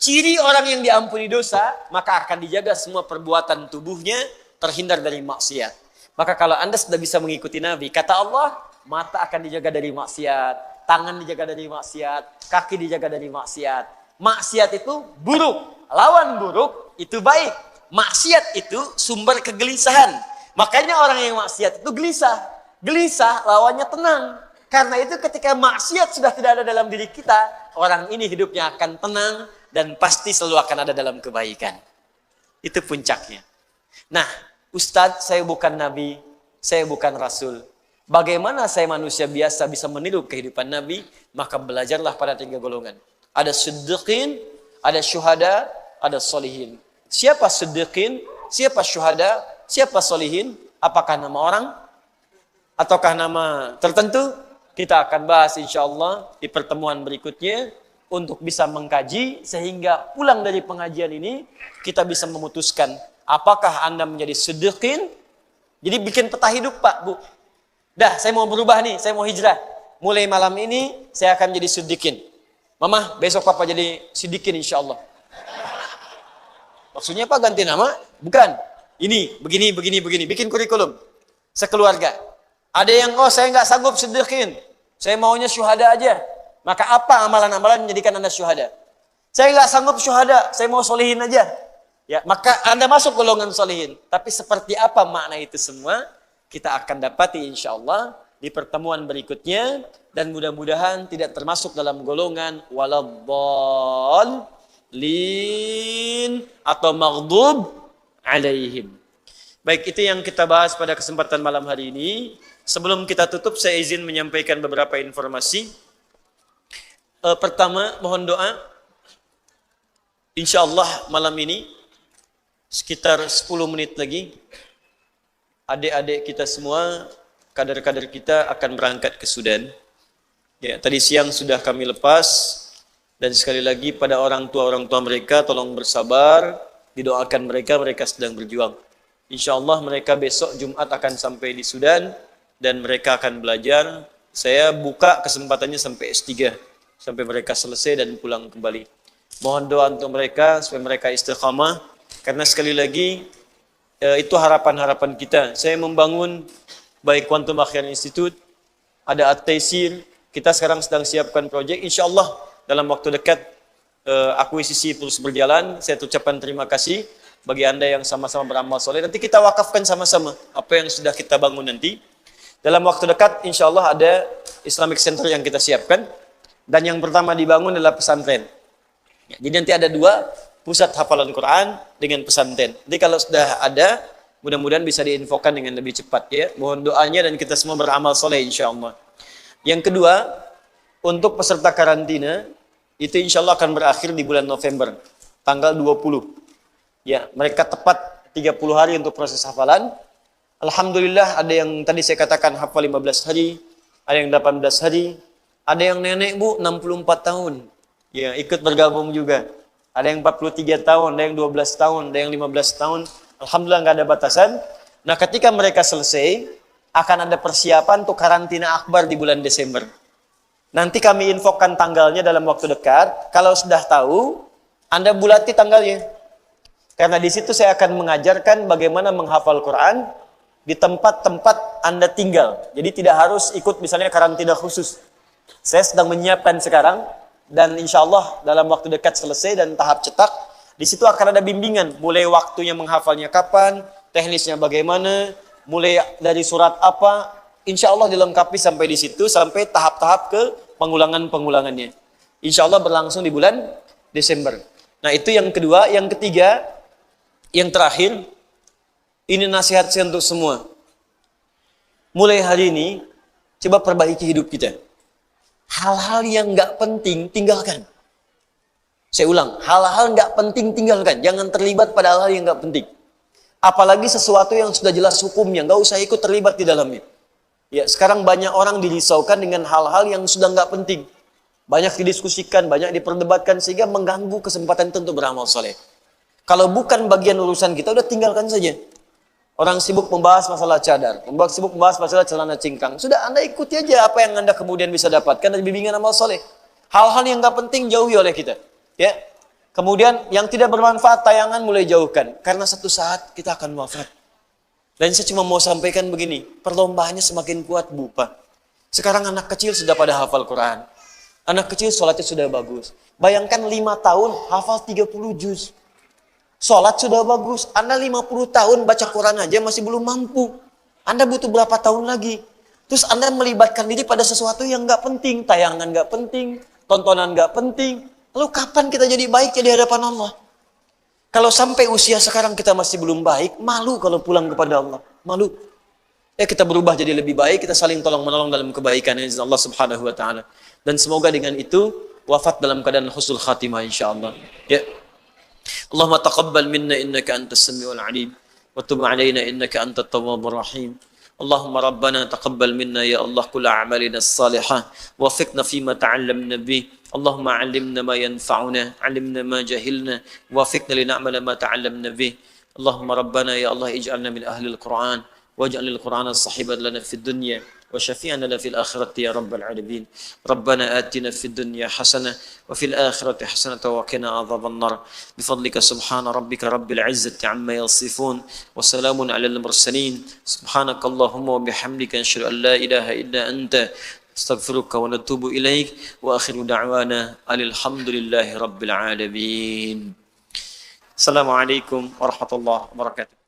Ciri orang yang diampuni dosa, maka akan dijaga semua perbuatan tubuhnya, terhindar dari maksiat. Maka kalau Anda sudah bisa mengikuti Nabi, kata Allah, mata akan dijaga dari maksiat, tangan dijaga dari maksiat, kaki dijaga dari maksiat. Maksiat itu buruk, lawan buruk itu baik. Maksiat itu sumber kegelisahan. Makanya orang yang maksiat itu gelisah. Gelisah lawannya tenang. Karena itu ketika maksiat sudah tidak ada dalam diri kita, orang ini hidupnya akan tenang dan pasti selalu akan ada dalam kebaikan. Itu puncaknya. Nah, Ustadz, saya bukan Nabi, saya bukan Rasul. Bagaimana saya manusia biasa bisa meniru kehidupan Nabi? Maka belajarlah pada 3 golongan. Ada siddiqin, ada syuhada, ada solihin. Siapa siddiqin? Siapa syuhada? Siapa solihin? Apakah nama orang? Ataukah nama tertentu? Kita akan bahas insyaAllah di pertemuan berikutnya untuk bisa mengkaji sehingga pulang dari pengajian ini kita bisa memutuskan apakah Anda menjadi siddiqin. Jadi bikin peta hidup Pak, Bu. Dah, saya mau berubah nih, saya mau hijrah. Mulai malam ini saya akan jadi siddiqin. Mama, besok Papa jadi siddiqin insyaAllah. Maksudnya Pak ganti nama? Bukan. Ini, begini. Bikin kurikulum. Sekeluarga. Ada yang, saya nggak sanggup siddiqin. Saya maunya syuhada aja. Maka apa amalan-amalan menjadikan Anda syuhada? Saya nggak sanggup syuhada, saya mau solihin aja. Ya, maka Anda masuk golongan solihin. Tapi seperti apa makna itu semua? Kita akan dapati insya Allah di pertemuan berikutnya. Dan mudah-mudahan tidak termasuk dalam golongan waladhdallin atau maghdub alaihim. Baik, itu yang kita bahas pada kesempatan malam hari ini. Sebelum kita tutup, saya izin menyampaikan beberapa informasi. Pertama, mohon doa. Insya Allah malam ini, sekitar 10 menit lagi, adik-adik kita semua, kader-kader kita akan berangkat ke Sudan. Ya, tadi siang sudah kami lepas, dan sekali lagi pada orang tua mereka, tolong bersabar, didoakan mereka sedang berjuang. Insya Allah mereka besok Jumat akan sampai di Sudan, dan mereka akan belajar. Saya buka kesempatannya sampai S3. Sampai mereka selesai dan pulang kembali. Mohon doa untuk mereka supaya mereka istiqamah. Karena sekali lagi itu harapan-harapan kita. Saya membangun baik Quantum Akhiran Institute, ada At-Taisir. Kita sekarang sedang siapkan proyek. Insya Allah dalam waktu dekat akuisisi terus berjalan. Saya ucapkan terima kasih bagi Anda yang sama-sama beramal soleh. Nanti kita wakafkan sama-sama apa yang sudah kita bangun nanti. Dalam waktu dekat insya Allah ada Islamic Center yang kita siapkan. Dan yang pertama dibangun adalah pesantren. Jadi nanti ada 2 pusat hafalan Quran dengan pesantren. Jadi kalau sudah ada, mudah-mudahan bisa diinfokan dengan lebih cepat ya. Mohon doanya dan kita semua beramal soleh insya Allah. Yang kedua, untuk peserta karantina, itu insya Allah akan berakhir di bulan November, tanggal 20. Ya, mereka tepat 30 hari untuk proses hafalan. Alhamdulillah ada yang tadi saya katakan hafal 15 hari, ada yang 18 hari, ada yang nenek Bu 64 tahun. Ya, ikut bergabung juga. Ada yang 43 tahun, ada yang 12 tahun, ada yang 15 tahun. Alhamdulillah nggak ada batasan. Nah, ketika mereka selesai, akan ada persiapan untuk karantina akbar di bulan Desember. Nanti kami infokan tanggalnya dalam waktu dekat. Kalau sudah tahu, Anda bulati tanggalnya. Karena di situ saya akan mengajarkan bagaimana menghafal Quran di tempat-tempat Anda tinggal. Jadi tidak harus ikut misalnya karantina khusus. Saya sedang menyiapkan sekarang dan insya Allah dalam waktu dekat selesai dan tahap cetak. Di situ akan ada bimbingan, mulai waktunya menghafalnya kapan, teknisnya bagaimana, mulai dari surat apa. Insya Allah dilengkapi sampai di situ, sampai tahap-tahap ke pengulangan-pengulangannya. Insya Allah berlangsung di bulan Desember. Nah itu yang kedua. Yang ketiga, yang terakhir, ini nasihat saya untuk semua. Mulai hari ini, coba perbaiki hidup kita. Hal-hal yang nggak penting, tinggalkan. Saya ulang, hal-hal nggak penting, tinggalkan. Jangan terlibat pada hal-hal yang nggak penting. Apalagi sesuatu yang sudah jelas hukumnya, nggak usah ikut terlibat di dalamnya. Ya, sekarang banyak orang dirisaukan dengan hal-hal yang sudah nggak penting. Banyak didiskusikan, banyak diperdebatkan, sehingga mengganggu kesempatan itu untuk beramal soleh. Kalau bukan bagian urusan kita, udah tinggalkan saja. Orang sibuk membahas masalah cadar, sibuk membahas masalah celana cingkrang. Sudah, Anda ikuti aja apa yang Anda kemudian bisa dapatkan dari bimbingan amal soleh. Hal-hal yang nggak penting jauhi oleh kita. Ya. Kemudian yang tidak bermanfaat tayangan mulai jauhkan. Karena satu saat kita akan wafat. Dan saya cuma mau sampaikan begini, perlombaannya semakin kuat Bu Pak. Sekarang anak kecil sudah pada hafal Quran. Anak kecil sholatnya sudah bagus. Bayangkan 5 tahun hafal 30 juz. Sholat sudah bagus. Anda 50 tahun baca Quran aja masih belum mampu. Anda butuh berapa tahun lagi? Terus Anda melibatkan diri pada sesuatu yang nggak penting. Tayangan nggak penting. Tontonan nggak penting. Lalu kapan kita jadi baik di hadapan Allah? Kalau sampai usia sekarang kita masih belum baik, malu kalau pulang kepada Allah. Malu. Ya kita berubah jadi lebih baik. Kita saling tolong-menolong dalam kebaikan Allah Subhanahu Wa Taala. Dan semoga dengan itu wafat dalam keadaan husnul khatimah insyaallah. Ya. اللهم تقبل منا إنك أنت السميع العليم وتب علينا إنك أنت التواب الرحيم اللهم ربنا تقبل منا يا الله كل أعمالنا الصالحة وفقنا فيما تعلمنا به اللهم علمنا ما ينفعنا علمنا ما جهلنا وفقنا لنعمل ما تعلمنا به اللهم ربنا يا الله اجعلنا من أهل القرآن واجعل القرآن صحيبا لنا في الدنيا وشفيعا لنا في الآخرة يا رب العالمين ربنا آتنا في الدنيا حسنة وفي الآخرة حسنة وقنا عذاب النار بفضلك سبحان ربك رب العزة عما يصفون وسلام على المرسلين سبحانك اللهم وبحمدك نشهد أن لا إله إلا أنت استغفرك ونتوب إليك وآخر دعوانا أن الحمد لله رب العالمين السلام عليكم ورحمة الله وبركاته